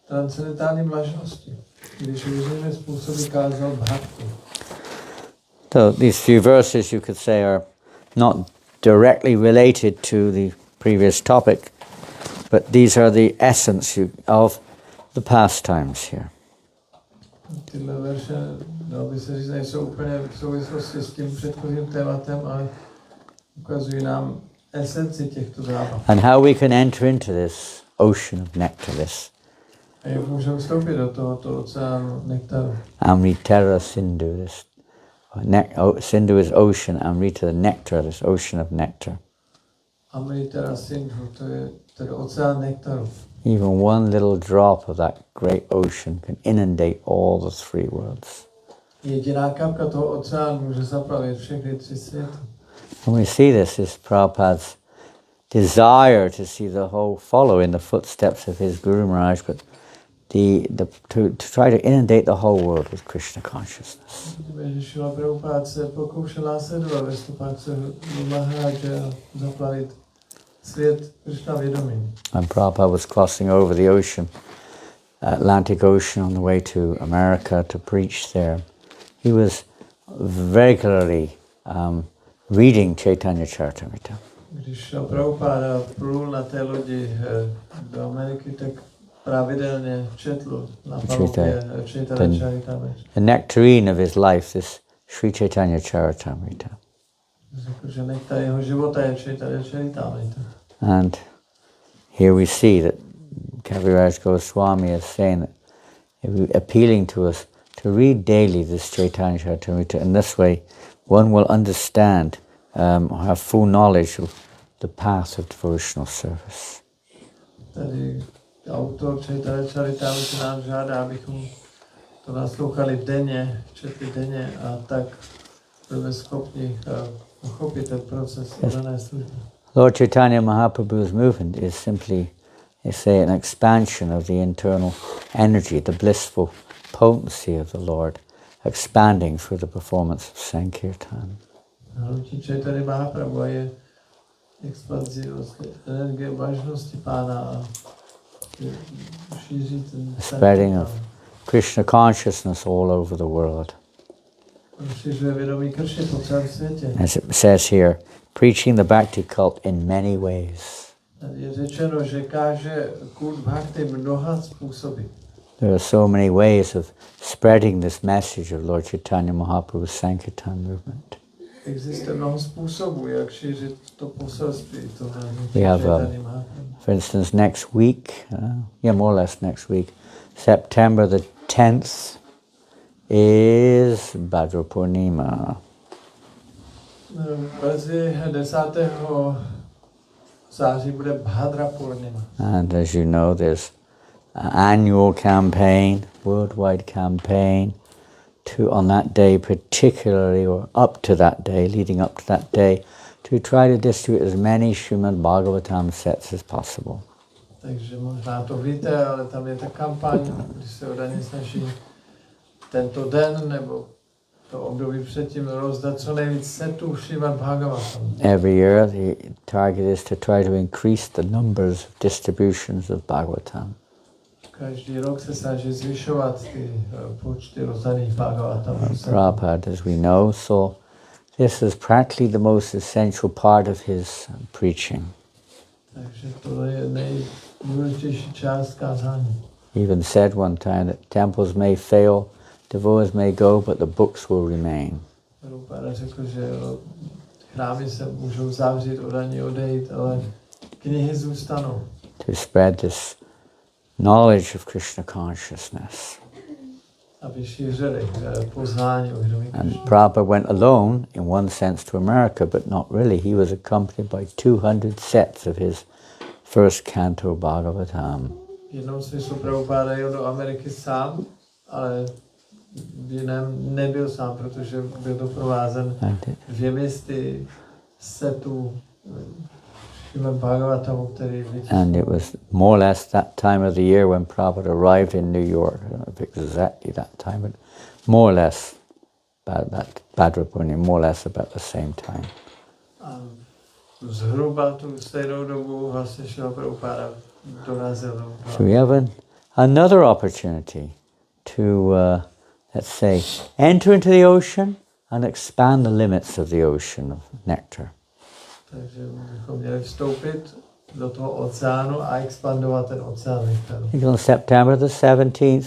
transcendentální vlažnosti, když různými způsoby kázal bhakti. So these few verses, you could say, are not directly related to the previous topic, but these are the essence of the pastimes here. Tyhle verše, dalo by se říct, nejsou úplně v souvislosti s tím předchozím tématem, ale ukazují nám esenci těchto zábav. And how we can enter into this ocean of nectar, this A jak můžeme vstoupit do tohoto oceánu nektaru. Amritara Sindhu, this Sindhu is ocean, Amrita the nectar, this ocean of nectar. Amritara Sindhu, to je tedy oceán nektaru. Even one little drop of that great ocean can inundate all the 3 worlds. Jediná kapka toho oceánu může zaplavit všechny 3 světy. And we see this is Prabhupada's desire to see the whole follow in the footsteps of his Guru Maharaj, but to try to inundate the whole world with Krishna consciousness. Šrila Prabhupada se pokoušel následovat ve stopách svého Maharaja zaplavit svět Krishna vědomím. When Prabhupada was crossing over the ocean, Atlantic Ocean, on the way to America to preach there, he was regularly reading Chaitanya Charitamrita. Když Prabhupada plul na té lodi do Ameriky, tak pravidelně četl na palubě Chaitanya Charitamrita. The nectarine of his life, this Sri Chaitanya Charitamrita. Řekl, že nektar jeho života je Chaitanya Charitamrita. And here we see that Kaviraj Goswami is saying that, appealing to us to read daily this Chaitanya Charitamrita. In this way, one will understand, have full knowledge of the path of devotional service. Tady autor Chaitanya Charitamrita nám žádá, abychom to naslouchali denně, četli denně a tak budeme schopni pochopit ten proces dané služby. Lord Chaitanya Mahaprabhu's movement is simply, they say, an expansion of the internal energy, the blissful potency of the Lord, expanding through the performance of Sankirtan. Hnutí Chaitanya Mahaprabhu je expanzi energie vážnosti Pána a šíří ten Spreading of Krishna consciousness all over the world. Rozšiřuje vědomí Kršny po celém světě. As it says here, preaching the bhakti cult in many ways. Tady je řečeno, že káže kult bhakti mnoha způsoby. There are so many ways of spreading this message of Lord Chaitanya Mahaprabhu's Sankirtan movement. Existuje mnoho způsobů, jak šířit to poselství toho We have, Chaitanya Mahaprabhu. for instance, next week, more or less next week, September the 10th is Bhadra Purnima. Brzy 10. září bude Bhadra Purnima. And as you know, there's an annual campaign, worldwide campaign, on that day particularly, or up to that day, leading up to that day, to try to distribute as many Srimad Bhagavatam sets as possible. Takže možná to víte, ale tam je ta kampaň, když se odaně snaží tento den nebo to období předtím rozdat co nejvíc setů Srimad Bhagavatam. Every year the target is to try to increase the numbers of distributions of Bhagavatam. Každý rok se snaží zvyšovat ty počty rozdaných Bhagavatamů. Prabhupada, as we know, so this is practically the most essential part of his preaching. Takže to je nejdůležitější část kázání. He even said one time that temples may fail, devotees may go, but the books will remain. Prabhupada řekl, že chrámy se můžou zavřít, odaní odejít, ale knihy zůstanou. To spread this knowledge of Krishna consciousness. Aby šířili poznání o vědomí And Krishny. Prabhupada went alone, in one sense, to America, but not really. He was accompanied by 200 sets of his first canto Bhagavatam. V jednom smyslu Prabhupada jel do Ameriky sám, ale v jiném nebyl sám, protože byl doprovázen 200 setů Srimad Bhagavatamu, který vytiskl. And it was more or less that time of the year when Prabhupada arrived in New York. I don't know if it was exactly that time, but more or less that Bhadra Purnima, more or less about the same time. A zhruba tu stejnou dobu vlastně šel Prabhupada dorazil. So we have another opportunity to, let's say, enter into the ocean and expand the limits of the ocean of nectar. Takže bychom měli vstoupit do toho oceánu a expandovat ten oceán nektaru. On September the 17th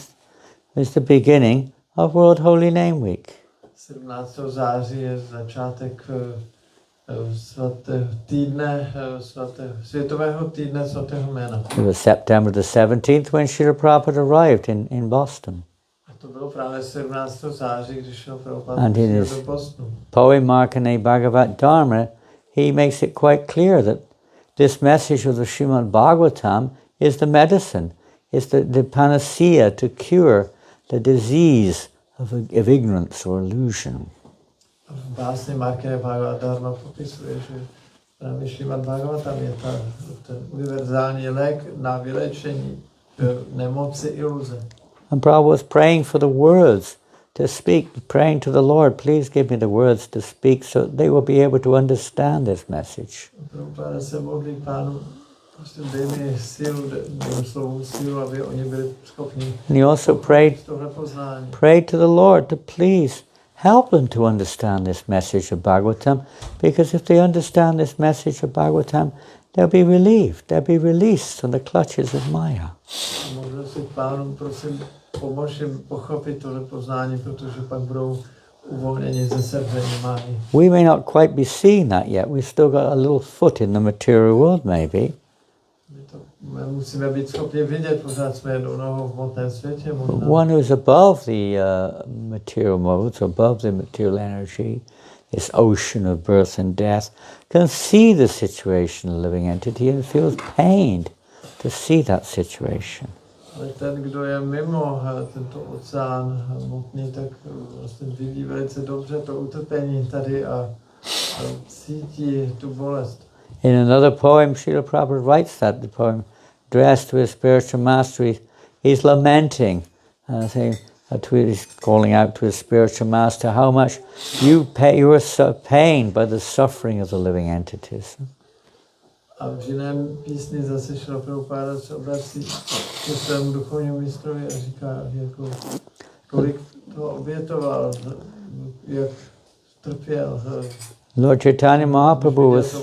is the beginning of World Holy Name Week. 17. září je začátek světového týdne svatého jména. It was September the 17th when Srila Prabhupada arrived in Boston. A to bylo právě 17. září, když šel Prabhupada And in do his Bostonu. poem Markandeya Bhagavat Dharma, he makes it quite clear that this message of the Srimad Bhagavatam is the medicine, is the panacea to cure the disease of ignorance or illusion. V básni Markandeya Bhagavat Dharma popisuje, že právě Srimad Bhagavatam je ten univerzální lék na vylečení nemoci iluze. And Prabhupada was praying for the words to speak, praying to the Lord, please give me the words to speak so they will be able to understand this message. Prabhupada se modlí Pánu, prostě dej mi sílu, dej mi slovou sílu, aby oni byli schopni And he also tohle poznání. prayed to the Lord to please help them to understand this message of Bhagavatam, because if they understand this message of Bhagavatam, they'll be relieved, they'll be released from the clutches of Maya. Modlil teď Pánu, prosím, pomož jim pochopit tohle poznání, protože pak budou uvolněni ze srdce nemání. We may not quite be seeing that yet. We've still got a little foot in the material world, maybe. My musíme být schopni vidět, pořád jsme jednou nohou v hmotném světě. But one who's above the material modes, above the material energy, this ocean of birth and death, can see the situation of the living entity and feels pained to see that situation. Ale ten, kdo je mimo tento oceán hmotný, tak vlastně vidí velice dobře to utrpení tady a cítí tu bolest. In another poem, Srila Prabhupada writes that, the poem addressed to his spiritual master, he's lamenting, saying, he's calling out to his spiritual master, how much you are so pained by the suffering of the living entities. A v jiném písni zase Srila Prabhupada se obrací ke svému duchovnímu mistrovi a říká, jako, kolik to obětoval, jak trpěl. Lord Chaitanya Mahaprabhu was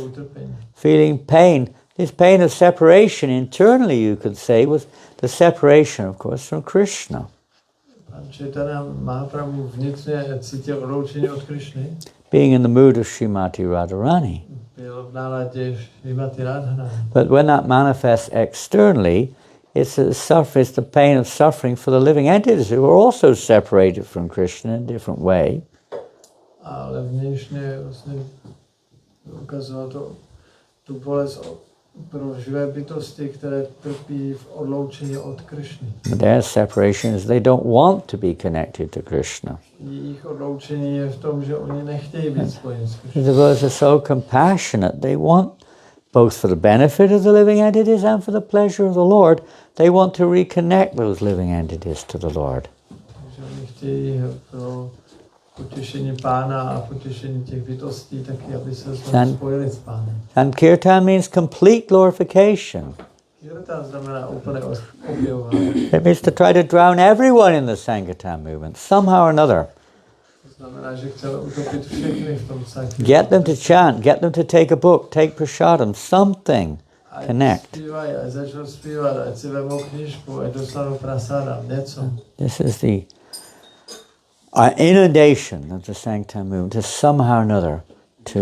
feeling pain. This pain of separation, internally you could say, was the separation, of course, from Krishna. Chaitanya Mahaprabhu vnitřně cítil odloučení od Krishny. Being in the mood of Srimati Radharani. Byl v náladě Srimati Radharani. But when that manifests externally, it's the pain of suffering for the living entities who are also separated from Krishna in a different way. Ale vnitřně vlastně ukazoval tu bolest pro živé bytosti, které trpí v odloučení od Krishny. Their separation is they don't want to be connected to Krishna. Jejich odloučení je v tom, že oni nechtějí být spojeni s Krishnou. The devotees are so compassionate. They want, both for the benefit of the living entities and for the pleasure of the Lord, they want to reconnect those living entities to the Lord. Takže oni chtějí pro potěšení Pána a potěšení těch bytostí taky, aby se spojili s Pánem. And kirtan means complete glorification. Kirtan znamená úplné objevování. It means to try to drown everyone in the Sankirtan movement, somehow or another. To znamená, že chceme utopit všechny v tom Sankirtanu. Get them to chant, get them to take a book, take prasadam, something, connect. Zpívají, ať začnou zpívat, ať si vemou knížku, ať dostanou prasadam, něco. This is the inundation of the Sankirtan movement, to somehow or another to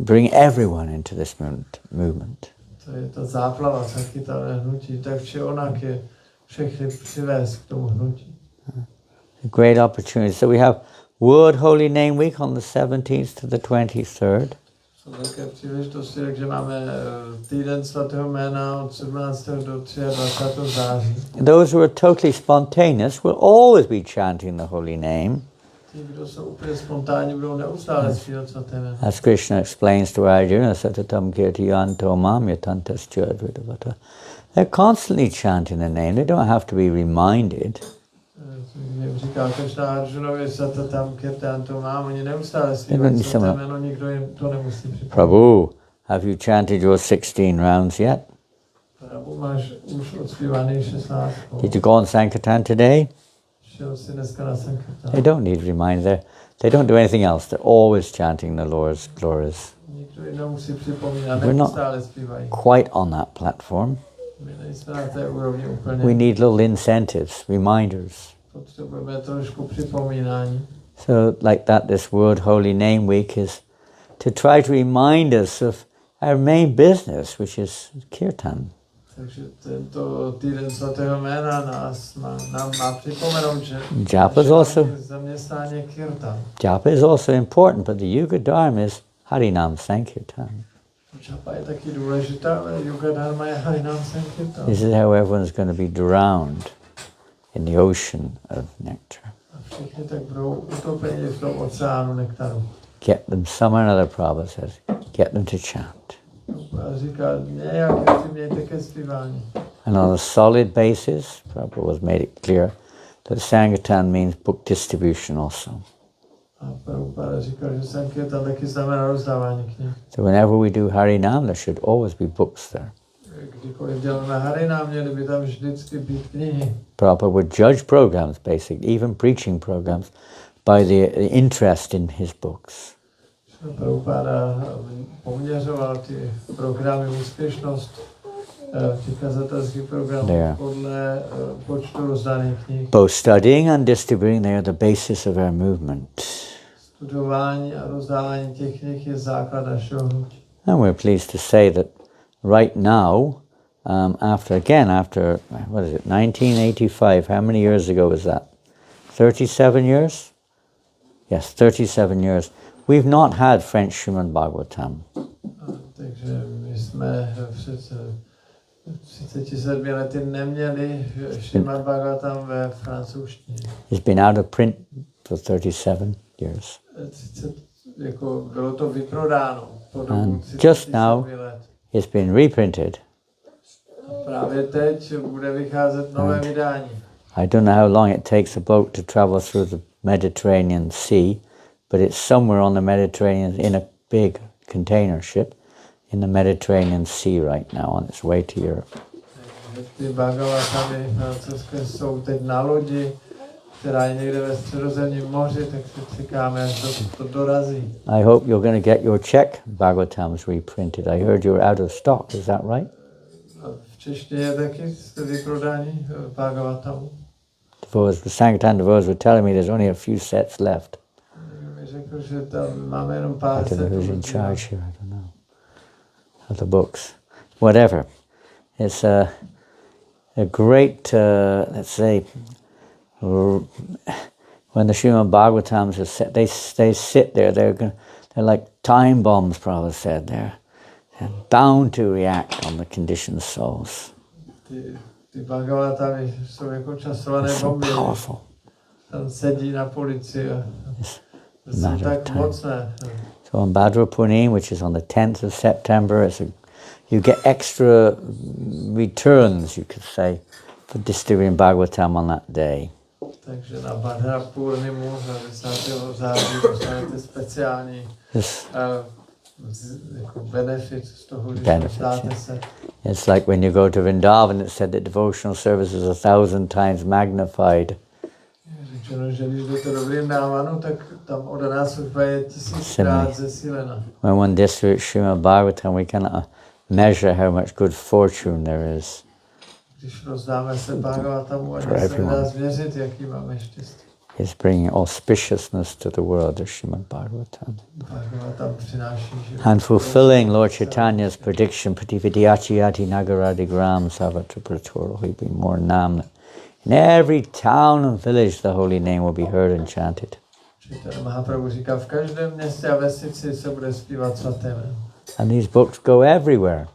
bring everyone into this movement. To je ta záplava Sankirtanu hnutí, tak či onak je všechny přivést k tomu hnutí. A great opportunity. So we have World Holy Name Week on the 17th to the 23rd. Jsou velké příležitosti, takže máme týden svatého jména od 17. do 23. září. Those who are totally spontaneous will always be chanting the holy name. Ti, kdo jsou úplně spontánní, budou neustále zpívat svaté jméno. As Krishna explains to Arjuna, satatam kirtiyanto mam yatantascha advaitavata. They're constantly chanting the name. They don't have to be reminded. Říká Krishna Arjunovi, satatam kirtiyanto mam, oni neustále zpívají svaté jméno, nikdo jim to nemusí připomínat. Prabhu, have you chanted your 16 rounds yet? Prabhu, máš už odspívaný 16. Did you go on Sankirtan today? Šel jsi dneska na Sankirtan. They don't need reminder. They don't do anything else. They're always chanting the Lord's glories. Nikdo jinou musí připomínat, We're not neustále zpívají. quite on that platform. My nejsme na té úrovni úplně. We need little incentives, reminders. Potřebujeme trošku připomínání. So like that, this World Holy Name Week is to try to remind us of our main business, which is kirtan. Takže tento týden svatého jména nám má připomenout, že Japa is also zaměstnání je kirtan. Japa is also important, but the Yuga Dharma is Harinam Sankirtan. Japa je taky důležitá, ale Yuga Dharma je Harinam Sankirtan. This is how everyone's going to be drowned in the ocean of nectar. A všichni tak budou utopeni v tom oceánu nektaru. Get them, somewhere or another, Prabhupada says, get them to chant. A říká, nějak si mějte ke zpívání. And on a solid basis, Prabhupada has made it clear that Sankirtan means book distribution also. A Prabhupada říká, že Sankirtan taky znamená rozdávání knih. So whenever we do Harinam, there should always be books there. Kdykoliv děláme Harinam, měly by tam vždycky být knihy. Prabhupada would judge programs, basically, even preaching programs, by the interest in his books. Prabhupada poměřoval ty programy úspěšnost těch kazatelských programů podle počtu rozdaných knih. Both studying and distributing, they are the basis of our movement. Studování a rozdávání těch knih je základ našeho hnutí. And we're pleased to say that right now, after, what is it, 1985, how many years ago was that? 37 years? Yes, 37 years. We've not had French Srimad Bhagavatam. Takže my jsme před 37 lety neměli Srimad Bhagavatam ve francouzštině. It's been out of print for 37 years. Jako bylo to vyprodáno po dobu 37 just now, let. It's been reprinted. A právě teď bude vycházet nové vydání. I don't know how long it takes a boat to travel through the Mediterranean Sea, but it's somewhere on the Mediterranean, in a big container ship, in the Mediterranean Sea right now, on its way to Europe. Ty Bhagavatamy francouzské jsou teď na lodi, která je někde ve Středozemním moři, tak si čekáme, až to dorazí. I hope you're going to get your Czech Bhagavatams reprinted. I heard you're out of stock, is that right? V češtině taky jste vyprodáni Bhagavatamů. The Sankirtan devotees were telling me there's only a few sets left. Mi řekl, že tam máme jenom pár I don't know setů. who's in charge here, I don't know. Of the books. Whatever. It's a great, let's say, when the Srimad Bhagavatams are set, they sit there, they're like time bombs, Prabhupada said. They're bound to react on the conditioned souls. Ty Bhagavatamy jsou jako časované bomby. So powerful. Tam sedí na polici a jsou tak mocné. So on Bhadra Purnim, which is on the 10th of September, you get extra returns, you could say, for distributing Bhagavatam on that day. Takže na Bhadra Purnimu 10. září dostanete speciální jako benefit z toho, když dáte se. It's like when you go to Vrindavan, it said that devotional service is 1,000 times magnified. Řečeno, že když jdete do Vrindavanu, tak tam od nás služba je 1000krát zesílena. When one distributes Srimad Bhagavatam, we cannot measure how much good fortune there is. Když rozdáme se Bhagavatamu, ani se nedá změřit, jaký máme štěstí. It's bringing auspiciousness to the world, the Srimad Bhagavatam. And fulfilling Lord Chaitanya's prediction, Patividyachiyati Nagaradi Gram Savatrapratura, will be more nam. In every town and village, the holy name will be heard and chanted. And these books go everywhere.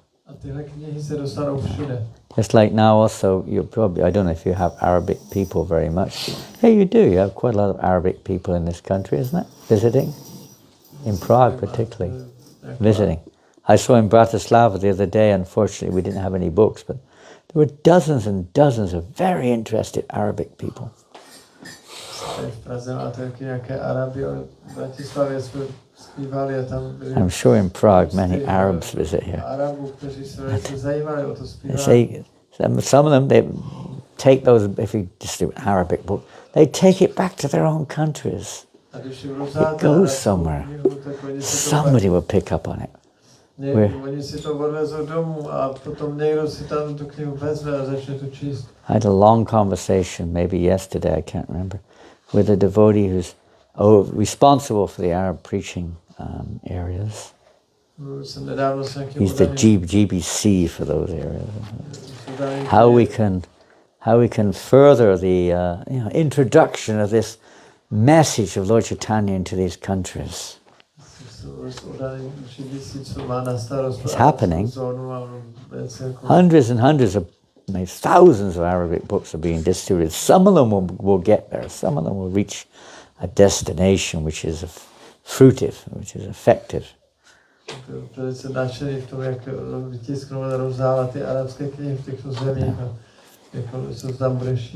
Just like now also, you probably, I don't know if you have Arabic people very much. Yeah, you do. You have quite a lot of Arabic people in this country, isn't it? Visiting? In Prague particularly. Visiting. I saw in Bratislava the other day, unfortunately we didn't have any books, but there were dozens and dozens of very interested Arabic people. I'm sure in Prague many Arabs visit here. They say, some of them, they take those, if you distribute an Arabic book, they take it back to their own countries. It goes somewhere. Somebody will pick up on it. I had a long conversation, maybe yesterday, I can't remember, with a devotee who's responsible for the Arab preaching areas. He's the GBC for those areas. How we can further the introduction of this message of Lord Chaitanya into these countries. It's happening. Hundreds and hundreds of, maybe thousands of Arabic books are being distributed. Some of them will get there. Some of them will reach a destination which is fruitive, which is effective. A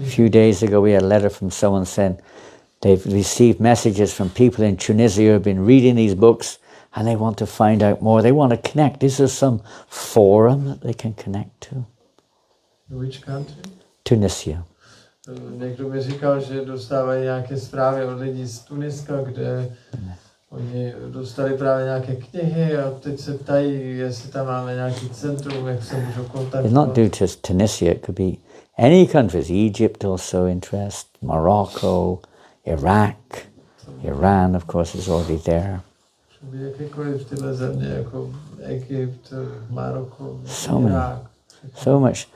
few days ago we had a letter from someone saying they've received messages from people in Tunisia who have been reading these books and they want to find out more. They want to connect. Is there some forum that they can connect to? Which country? Tunisia. Někdo mi říkal, že dostávají nějaké zprávy od lidí z Tuniska, kde Oni dostali právě nějaké knihy a teď se ptají, jestli tam máme nějaký centrum, jak se můžou kontaktovat. It's not due to Tunisia, it could be any countries. Egypt also interest, Morocco, Iraq, Iran, of course, is already there. Jakékoliv tyhle země, jako Egypt, Maroko, So Irák. many, so much,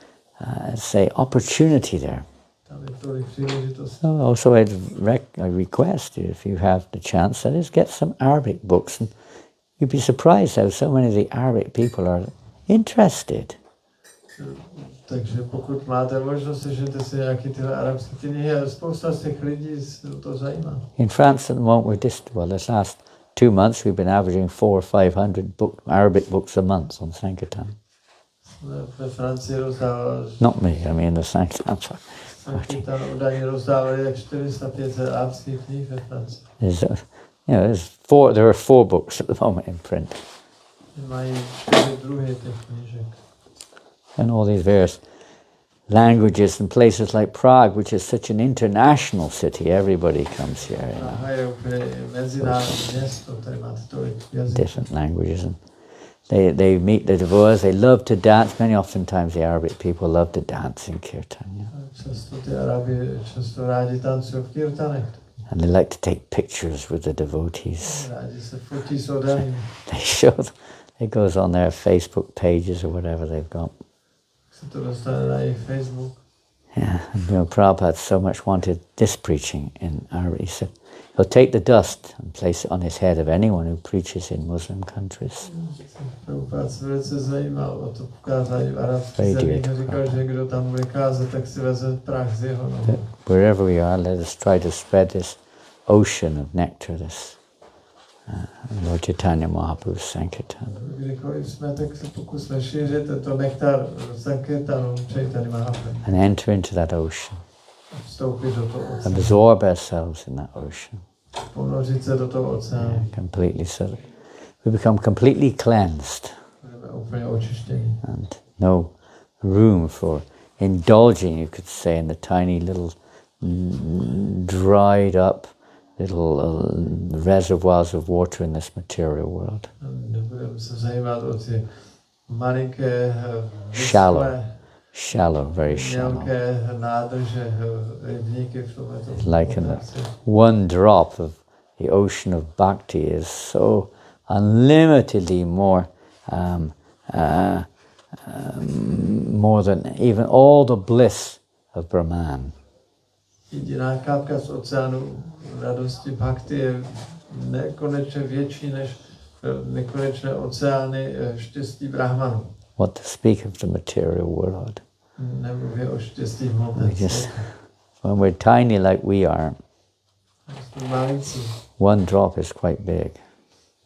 say, opportunity there. Tam je tolik příležitostí. So also I request you, if you have the chance, that is, get some Arabic books, and you'd be surprised how so many of the Arabic people are interested. Takže pokud máte možnost, sežete si nějaké tyhle arabské knihy a spousta z těch lidí se to zajímá. In France at the moment this last 2 months we've been averaging 400 or 500 Arabic books a month on Sankirtan. Ve Francii rozdávali. Not me, I mean the Sankirtan. Sankirtan údajně rozdávali jak 400-500 arabských knih ve Francii. There are 4 books at the moment in print. Mají 4 druhy těch knížek. And all these various languages and places like Prague, which is such an international city, everybody comes here. You know, Praha je úplně mezinárodní město, tady máte tolik jazyků. different languages, and they meet the devotees. They love to dance. Many oftentimes the Arabic people love to dance in kirtan. You know? Často ty Arabi často rádi tancují v kirtanech. And they like to take pictures with the devotees. Rádi se fotí s oddaním. They show them. It goes on their Facebook pages or whatever they've got. Se to dostane na jejich Facebook. Yeah, and Prabhupada so much wanted this preaching in Arabic. He said he'll take the dust and place it on his head of anyone who preaches in Muslim countries. Prabhupada se velice zajímal o to kázání v arabských zemích a říkal, že kdo tam bude kázat, tak si vezme prach z jeho nohou. Wherever we are, let us try to spread this ocean of nectar, this Lord Chaitanya Mahaprabhu's Sankirtan. Kdykoliv jsme, tak se pokusme šířit tento nektar Sankirtanu Chaitanya Mahaprabhu. And enter into that ocean. Vstoupit do toho oceánu. Absorb ourselves in that ocean. Ponořit se do toho oceánu. Completely, so that we become completely cleansed. Budeme úplně očištění. And no room for indulging, you could say, in the tiny little dried up little reservoirs of water in this material world. Nebudeme se zajímat o ty malinké Shallow, very shallow. mělké nádrže, rybníky v tomto. Like one drop of the ocean of bhakti is so unlimitedly more than even all the bliss of Brahman. Jediná kapka z oceánu radosti bhakti je nekonečně větší než nekonečné oceány štěstí Brahmanu. What to speak of the material world? Nemluvě o štěstí hmotném světě. When we're tiny like we are, one drop is quite big.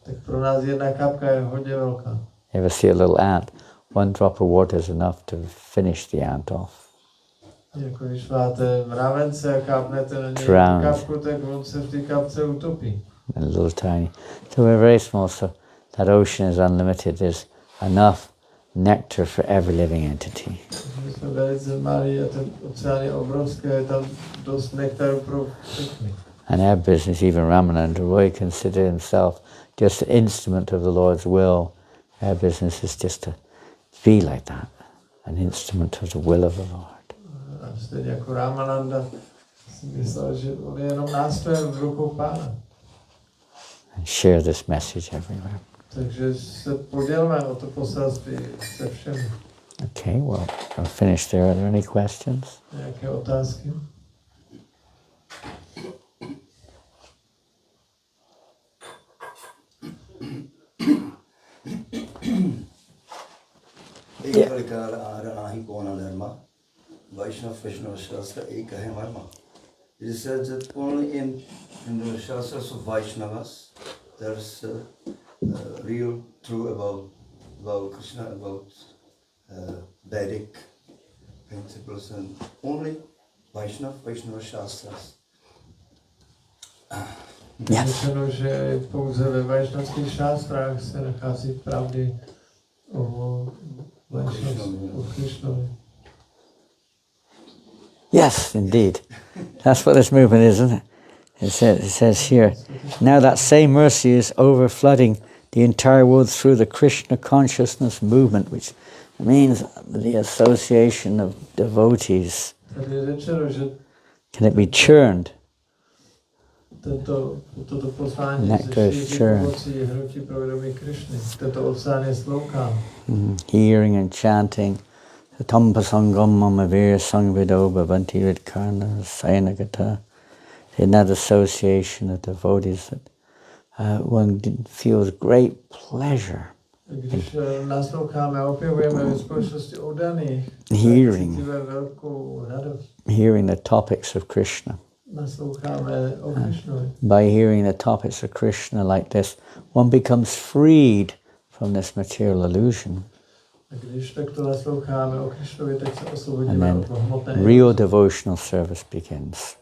Tak pro nás jedna kapka je hodně velká. You ever see a little ant? One drop of water is enough to finish the ant off. Jako když máte mravence a kápnete na něj kapku, tak on se v té kapce utopí. A little tiny. So we're very small, so that ocean is unlimited. There's enough nectar for every living entity. My jsme velice malí a ten oceán je obrovský, je tam dost nektaru pro všechny. And our business, even Ramananda Roy considered himself just an instrument of the Lord's will. Our business is just to be like that, an instrument of the will of the Lord. A stejně jako Ramananda si myslel, že on je jenom nástrojem v rukou Pána. And share this message everywhere. Takže se podělme o to poselství se všemi. Okay, well, I'll finish there. Are there any questions? Nějaké otázky? एक प्रकार आही कौन धर्म वैष्णव शास्त्र एक है Verma. It is said that only in the shastras of Vaishnavas there's real true about Krishna, about Vedic principles, and only Vaishnava shastras. Yes. Řečeno, že pouze ve vajšnavských šástrách se nachází pravdy o Krishnovi. Yes, indeed. That's what this movement is, isn't it? It says here, now that same mercy is overflooding the entire world through the Krishna consciousness movement, which means the association of devotees. Tady je řečeno, že Can it be churned? toto poslání Nectar se is šíří churned. pomocí hnutí pro vědomí Krišny. Tento oceán je sloukám. Hearing and chanting. Tampasangam mamavir sangvido bhavanti vidkarna sayanagata. In that association of devotees that one feels great pleasure. Když nasloucháme a opěvujeme ve společnosti oddaných, cítíme velkou radost. Hearing the topics of Krishna. Nasloucháme o Krišnovi. By hearing the topics of Krishna like this, one becomes freed from this material illusion. A když takto nasloucháme o Krišnovi, tak se And osvobodíme then od hmotné real devotional service begins.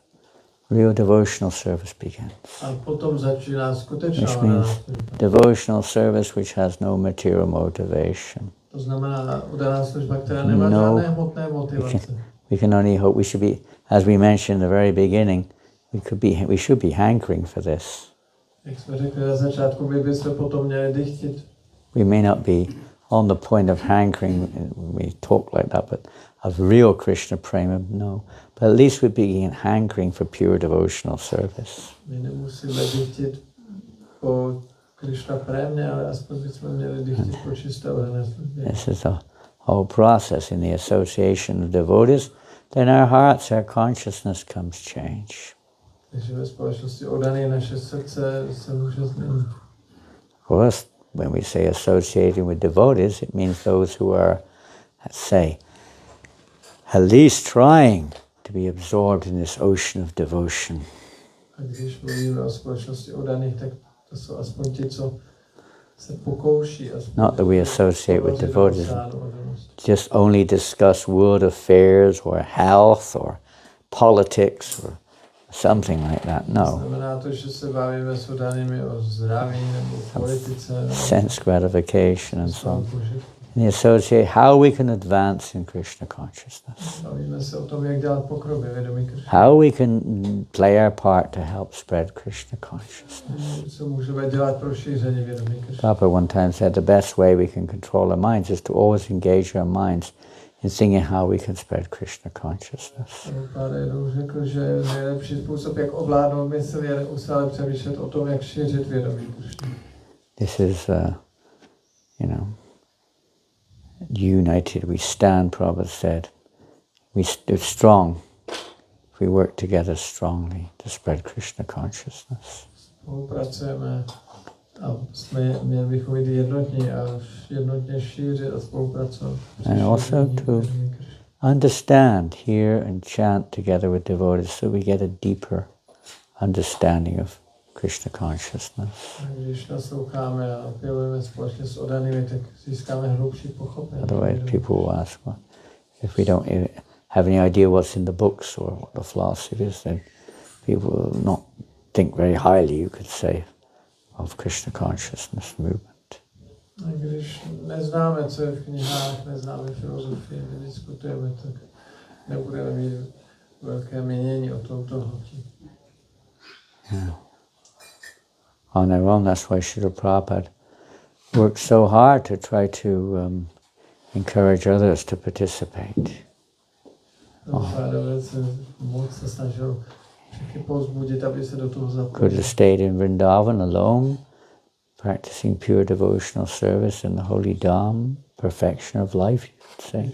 Real devotional service begins. a potom začíná skutečná Which means oddaná. devotional service which has no material motivation. To znamená oddaná služba, která nemá žádné hmotné motivace. We can only hope. We should be, as we mentioned in the very beginning, we should be hankering for this. Jak jsme řekli na začátku, my bychom potom měli dychtit. We may not be on the point of hankering, we talk like that, but of real Krishna prema, no. But at least we begin hankering for pure devotional service. My nemusíme dychtit po Krishna prémě, ale aspoň bychom měli dychtit po čisté oddané službě. This is the whole process in the association of devotees. Then our hearts, our consciousness comes change. Takže ve společnosti oddané naše srdce se může změnit. Of course, when we say associating with devotees, it means those who are, let's say, at least trying to be absorbed in this ocean of devotion. A když mluvíme o společnosti oddaných, tak to jsou aspoň ti, co se pokouší. Not that we associate with devotees, just only discuss world affairs or health or politics or something like that. No. Znamená to, že se bavíme s oddanými o zdraví nebo politice. Sense gratification and so on. And the associate how we can advance in Krishna consciousness. Bavíme se o tom, jak dělat pokrok ve vědomí Krishna. How we can play our part to help spread Krishna consciousness. Co můžeme dělat pro šíření vědomí Krishna. Papa one time said the best way we can control our minds is to always engage our minds in thinking how we can spread Krishna consciousness. Pán jednou řekl, že nejlepší způsob, jak ovládnout mysl, je neustále přemýšlet o tom, jak šířit vědomí Krishna. This is, united we stand, Prabhupada said. We stood strong if we work together strongly to spread Krishna consciousness. Spolupracujeme a měli bychom být jednotní a jednotně šířit a spolupracovat. And also to understand, hear and chant together with devotees so we get a deeper understanding of Krishna consciousness. Když nasloucháme a opěvujeme společně s oddanými, tak získáme hlubší pochopení. Otherwise people will ask, well, if we don't have any idea what's in the books or what the philosophy is, then people will not think very highly, you could say, of Krishna consciousness movement. A když neznáme, co je v knihách, neznáme filozofii, nediskutujeme, tak nebudeme mít velké mínění o tomto hnutí. Yeah. On their own, that's why Srila Prabhupada worked so hard to try to encourage others to participate. Could have stayed in Vrindavan alone, practicing pure devotional service in the holy Dham, perfection of life, you could say.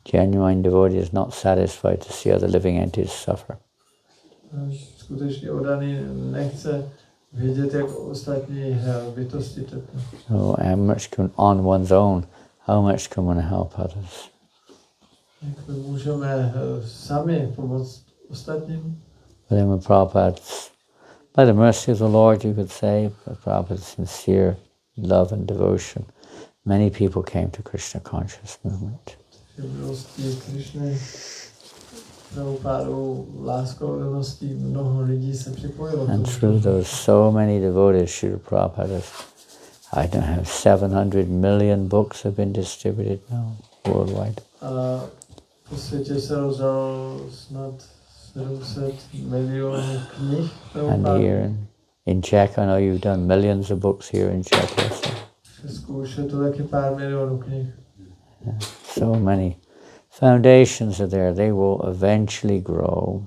Genuine devotee is not satisfied to see other living entities suffer. So how much can, on one's own, how much can one help others? But then when Prabhupada's, by the mercy of the Lord, you could say, by Prabhupada's sincere love and devotion, many people came to Krishna conscious movement. And through those so many devotees, Srila Prabhupada's, I don't have 700 million books have been distributed now worldwide. Po světě se rozdalo snad 700 milionů knih. And here in Czech, I know you've done millions of books here in Czech also. V Česku už je to taky pár milionů knih. Yeah, so many foundations are there. They will eventually grow.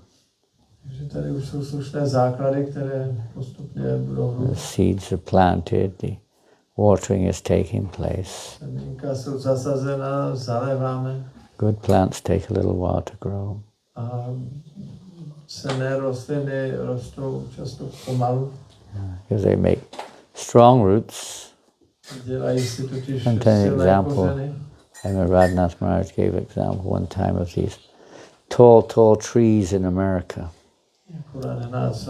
Takže tady už jsou slušné základy, které postupně budou The růst. seeds are planted. The watering is taking place. Semínka jsou zasazena, zaléváme Good plants take a little while to grow. a cenné rostliny rostou často pomalu. Because they make strong roots. Dělají si totiž And an silné example. kořeny. I remember Radhanath Maharaj gave example one time of these tall trees in America. Jako Radhanath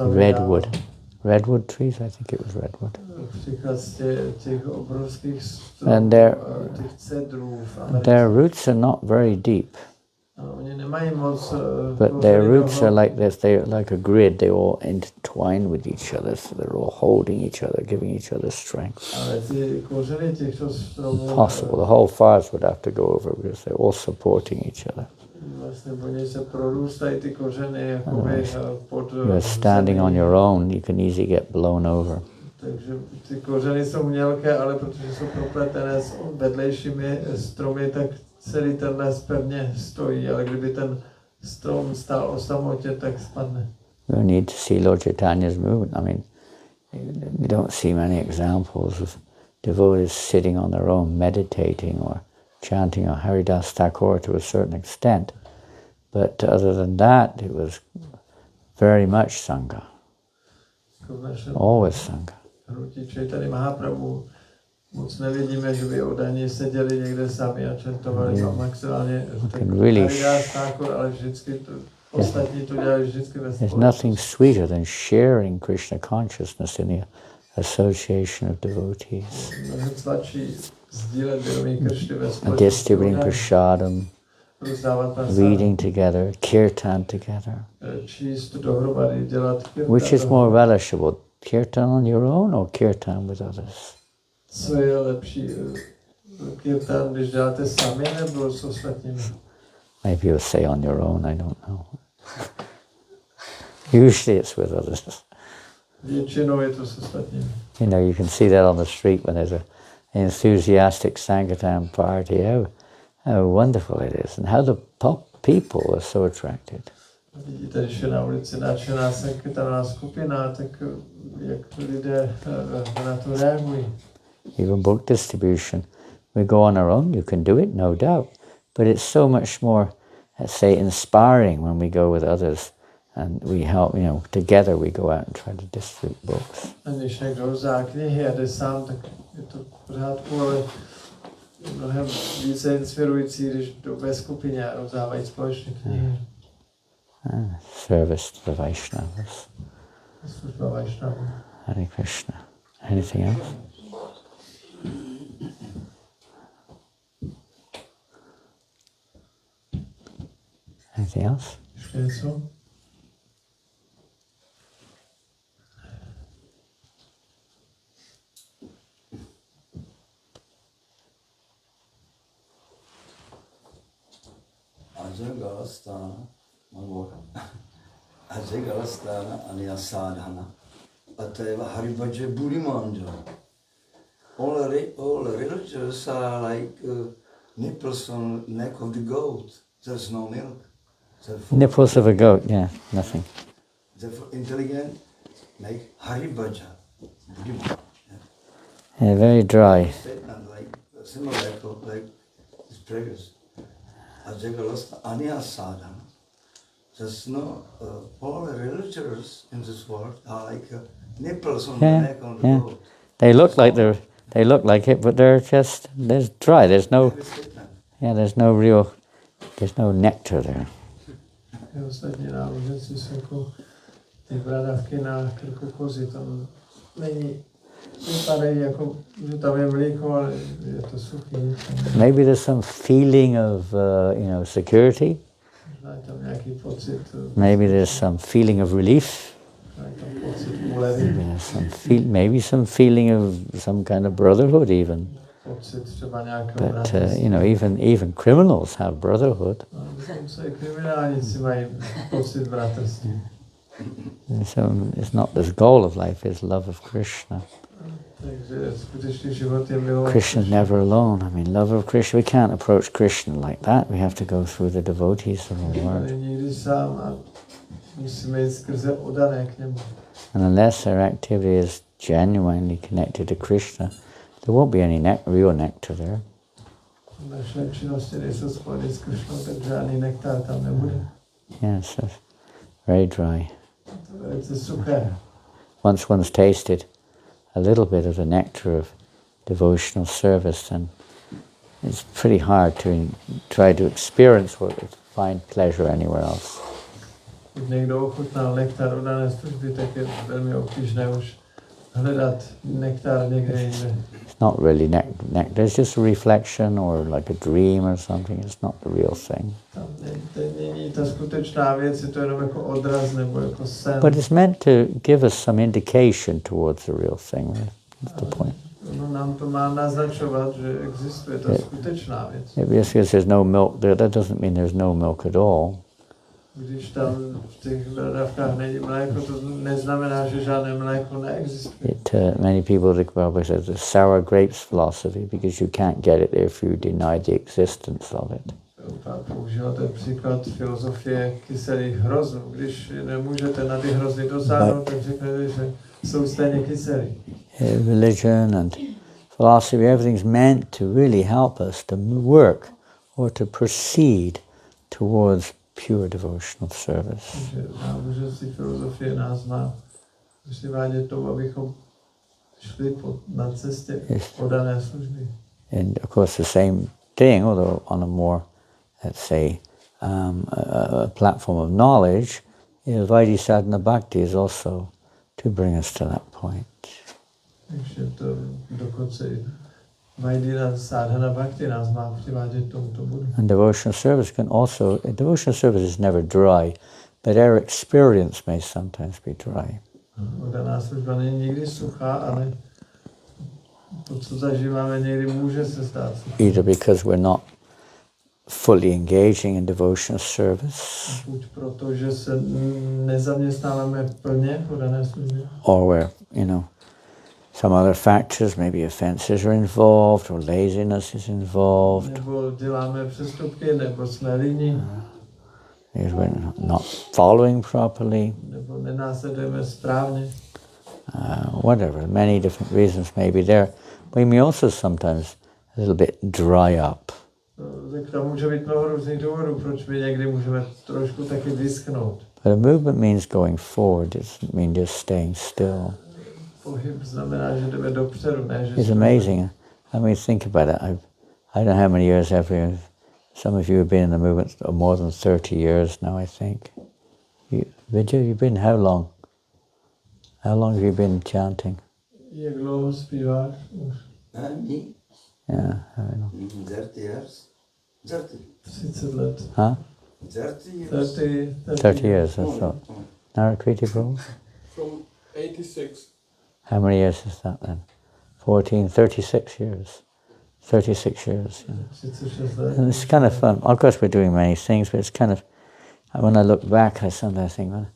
Redwood trees, I think it was redwood. Příklad z těch obrovských And těch cedrů v Americe. their roots are not very deep, Oni nemají moc but their roots are like this. They're like a grid. They all intertwine with each other, so they're all holding each other, giving each other strength. Ale ty kořeny těchto stromů Possible. The whole forest would have to go over because they're all supporting each other. vlastně oni se prorůstají ty kořeny jakoby pod You're standing on your own, you can easily get blown over. Takže ty kořeny jsou mělké, ale protože jsou propletené s vedlejšími stromy, tak celý ten les pevně stojí, ale kdyby ten strom stál o samotě, tak spadne. You need to see Lord Chaitanya's movement. I mean, you don't see many examples of devotees sitting on their own, meditating or chanting or Haridas Thakur to a certain extent. But other than that, it was very much Sangha, always Sangha. Hnutí Chaitanya Mahaprabhu moc nevidíme, že by oddaní seděli někde sami a čentovali maximálně Haridas Thakur, ale vždycky to, ostatní to dělali vždycky ve There's nothing sweeter than sharing Krishna consciousness in the association of devotees. Mnohem sladší sdílet vědomí Kršny ve Distributing prasadam, reading together, kirtan together. Číst dohromady, dělat kirtan. Which is more relishable, kirtan on your own or kirtan with others? Co je lepší, kirtan, když děláte sami nebo s ostatními? Maybe you'll say on your own, I don't know. Usually it's with others. Většinou je to s ostatními. You know, you can see that on the street when there's an enthusiastic Sankirtan party. How wonderful it is, and how the people are so attracted. Vidíte, když je na ulici nadšená sankirtanová skupina, tak jak lidé na to reagují. Even book distribution. We go on our own, you can do it, no doubt. But it's so much more, let's say, inspiring when we go with others and we help, you know, together we go out and try to distribute books. A když někdo rozdá knihy a jde sám, tak je to v pořádku, ale je mnohem více inspirující, když jdou ve skupině a rozdávají společně knihy. Service to the Vaishnavas. Služba Vaishnavů. Hare Krishna. Anything else? Anything else? Ještě něco? Ajay Galastana Anya Sadhana Ateva Haribhaja Burimanja. All religions are like nipples on the neck of the goat. There's no milk. Therefore, Nipples of a goat, yeah, nothing. Therefore, intelligent, like Haribhaja Burimanja. Yeah, very dry. Statement like similar like this previous. Ajay Galastana Anya Sadhana. There's no, all the religions in this world are like nipples on the neck of the goat. They look like it, but they're dry. There's no nectar there. Ostatní náboženství jsou jako ty bradavky na krku kozy, tam není, vypadají jako, že tam je mlíko, ale je to suchý. Maybe there's some feeling of, security. Maybe there's some feeling of relief. Maybe some feeling of some kind of brotherhood even. pocit třeba nějakého But bratrství. even criminals have brotherhood. Dokonce i kriminálníci mají pocit bratrství. So it's not the goal of life is love of Krishna. Takže skutečný život je milovat. Krishna's never alone. I mean, love of Krishna, we can't approach Krishna like that. We have to go through the devotees of the Lord. Nikdy sám a musíme jít skrze oddané k němu. And unless our activity is genuinely connected to Krishna, there won't be any real nectar there. Naše činnosti nejsou spojeny s Krišnou, takže žádný nektár tam nebude. Yes, it's very dry. To je velice suché. Once one's tasted a little bit of the nectar of devotional service, then it's pretty hard to try to experience or find pleasure anywhere else. Když někdo ochutnal nektar oddané služby, tak je velmi obtížné už hledat nektar někde jinde. It's not really nectar, it's just a reflection or like a dream or something. It's not the real thing. Tam není ta skutečná věc, je to jenom jako odraz nebo jako sen. But it's meant to give us some indication towards the real thing. That's the point. No, nám to má naznačovat, že existuje ta skutečná věc. Yes, because there's no milk there, that doesn't mean there's no milk at all. Když tam v těch bradavkách není mléko, to neznamená, že žádné mléko neexistuje. Many people think about the sour grapes philosophy because you can't get it if you deny the existence of it. Používal ten příklad filozofie kyselých hroznů. Když nemůžete na ty hrozny dosáhnout, tak řeknete, že jsou stejně kyselí. Religion and philosophy, everything's meant to really help us to work or to proceed towards pure devotional service. Náboženství filozofie nás má přivádět tomu, abychom šli na cestě oddané služby. And of course the same thing, although on a more, let's say, a platform of knowledge, Vaidhi Sadhana Bhakti is also to bring us to that point. Takže to dokonce Vaidhi Sadhana Bhakti nás má přivádět tomuto bodu. And devotional service is never dry, but our experience may sometimes be dry. Oddaná služba není nikdy suchá, ale to, co zažíváme, někdy může se stát suchá. Either because we're not fully engaging in devotional service, Buď proto, že se nezaměstnáváme plně v oddané službě, or where, some other factors, maybe offenses are involved, or laziness is involved, nebo děláme přestupky, nebo jsme líní, because we're not following properly, nebo nenásledujeme správně. whatever, many different reasons may be there. We may also sometimes a little bit dry up. Tak tam může být mnoho různých důvodů, proč my někdy můžeme trošku taky vyschnout. But a movement means going forward, it doesn't mean just staying still. Pohyb znamená, že jdeme dopředu, ne, že... It's amazing. I mean, think about it. I don't know how many years some of you have been in the movement more than 30 years now, I think. Vijay, you've been how long? How long have you been chanting? Jak dlouho zpíváš? Me? Yeah, I don't know. 30 years. 30 let. Huh? 30 years. 30 years, that's all. Narakriti Prabhu? From 86. How many years is that then? 14, 36 years. 36 years, yeah. 36 let. And it's kind of fun. Of course, we're doing many things, but it's kind of, when I look back, I sometimes think, well,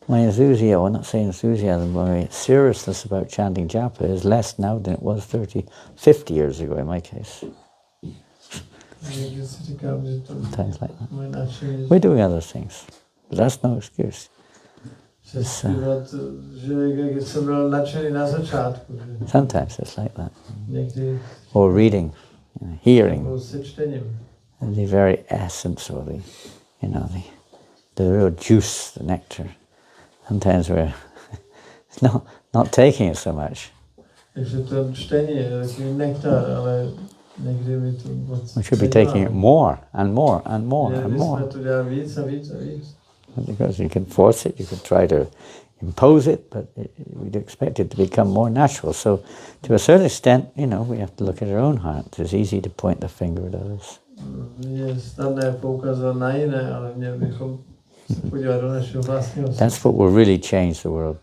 my enthusiasm, well, not saying enthusiasm, but my seriousness about chanting japa is less now than it was 50 years ago in my case. Things like that. We're doing other things, but that's no excuse. Sometimes it's like that. Or reading, hearing, the very essence of the real juice, the nectar. Sometimes we're not taking it so much. We should be taking it more and more and more and more. Because you can force it, you can try to impose it, but we'd expect it to become more natural. So to a certain extent, we have to look at our own heart. It's easy to point the finger at others. That's what will really change the world.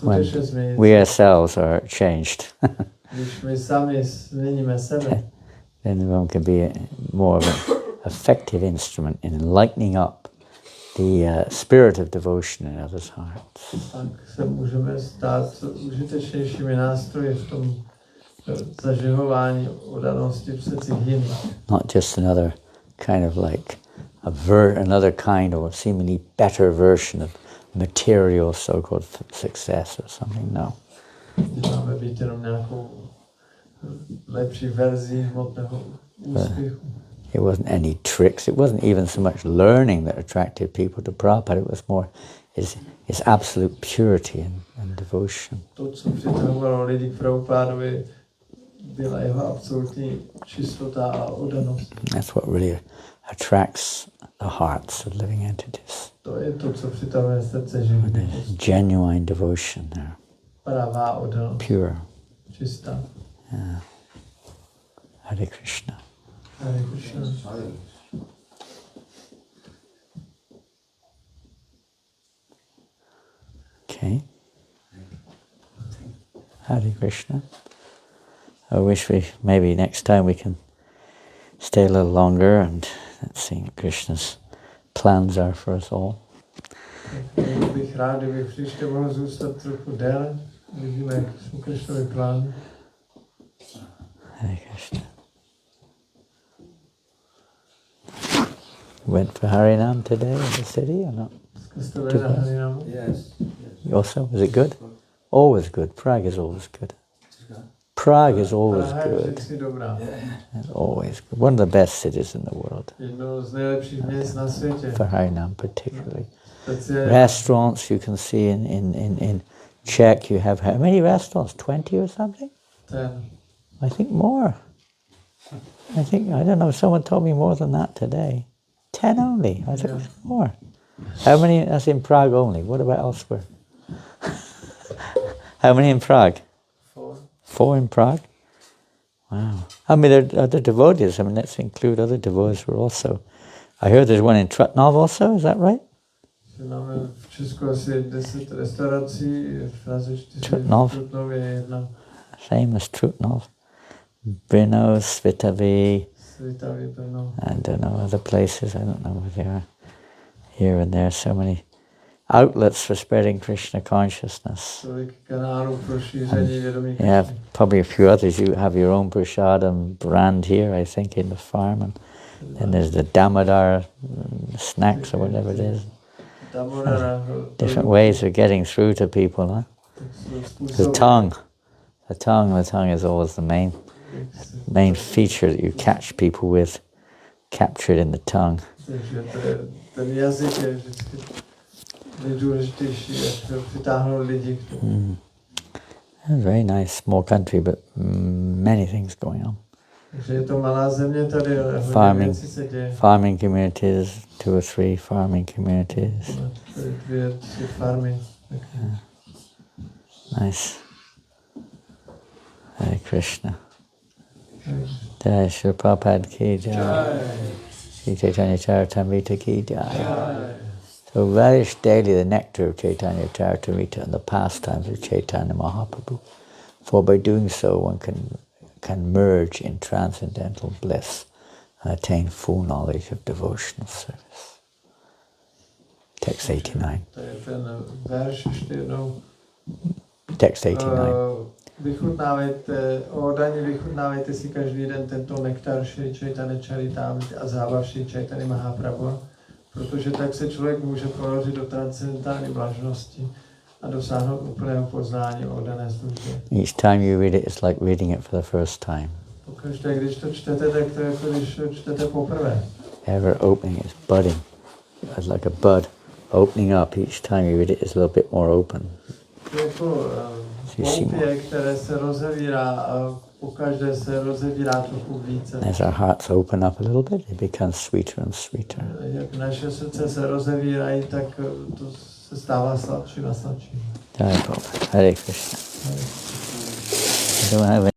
When we ourselves are changed. Když my sami změníme sebe, then one can be more of an effective instrument in enlightening up the spirit of devotion in others' hearts. tak se můžeme stát užitečnějšími nástroji v tom zaživování oddanosti v srdcích jiných. Not just another kind of like another kind or seemingly better version of material so-called success or something. No. Máme být jenom nějakou lepší verzí hmotného úspěchu. It wasn't any tricks. It wasn't even so much learning that attracted people to Prabhupada. It was more his absolute purity and devotion. To, co přitahovalo lidi k Prabhupádovi, byla jeho absolutní čistota a oddanost. That's what really attracts the hearts of living entities. To je to, co přitahuje srdce živých. Genuine devotion there. Pravá oddanost. Pure. Čistá. Yeah. Hare Krishna. Hare Krishna. Okay. Hare Krishna. I wish maybe next time we can stay a little longer and let's see what Krishna's plans are for us all. Bych rád, kdybych příště mohl zůstat trochu déle. Vidíme, jak jsou Krishnovi plány. Hare Krishna. Went for Harinam today in the city or not? Jste byli na Harinamu? Yes. You also? Was it good? Always good. Prague is always good. Prague is always Praha je good. vždycky dobrá. It's always good. One of the best cities in the world. Jedno z nejlepších měst na světě. For Harinam particularly. Speciálně Restaurants you can see in Czech, you have how many restaurants? 20 or something? ten. I think more. I don't know, someone told me more than that today. 10 only. I thought it was more. How many? That's in Prague only. What about elsewhere? How many in Prague? 4. 4 in Prague? Wow. I mean, there are other devotees. I mean, let's include other devotees who are also... I heard there's one in Trutnov also, is that right? Máme v Česku asi 10 restaurací, v Praze 4. Trutnov. Trutnov je jedna. Same as Trutnov. Brno, Svitavy, Svitavy, Brno. I don't know, other places. I don't know where they are. Here and there, so many outlets for spreading Krishna consciousness. Tolik kanálů pro šíření vědomí. You have probably a few others. You have your own prasadam brand here, I think, in the farm. And then there's the Damodar snacks or whatever it is. Different ways of getting through to people, huh? The tongue is always the main feature that you catch people with, captured in the tongue. Ten jazyk je vždycky nejdůležitější, jak přitáhnout lidi k tomu. Very nice small country, but many things going on. Takže je to malá země tady, ale hodně věcí se děje. Farming communities, 2 or 3 farming communities. 2, 3 farmy. Nice. Hare Krishna. Jai Shri Prabhupada ki jai. Shri Chaitanya Charitamrita ki jai. So relish daily the nectar of Chaitanya Charitamrita and the pastimes of Chaitanya Mahaprabhu. For by doing so one can merge in transcendental bliss and attain full knowledge of devotional service. Text 89. To je ten verš ještě jednou. Text 89. Vychutnávejte si každý den tento nektar Šri Chaitanya Charitamrity a zábav Šri Chaitanya Mahaprabhu, protože tak se člověk může ponořit do transcendentální blažnosti a dosáhnout úplného poznání o dané službě. Each time you read it, it's like reading it for the first time. Pokaždé, když to čtete, tak to je jako když to čtete poprvé. Ever opening, it's budding. It's like a bud opening up. Each time you read it, it's a little bit more open. To je jako poupě, které se rozevírá a pokaždé se rozevírá trochu více. As our hearts open up a little bit, it becomes sweeter and sweeter. Jak naše srdce se rozevírají, tak to se stává sladším a sladším. Hare Krishna. I don't have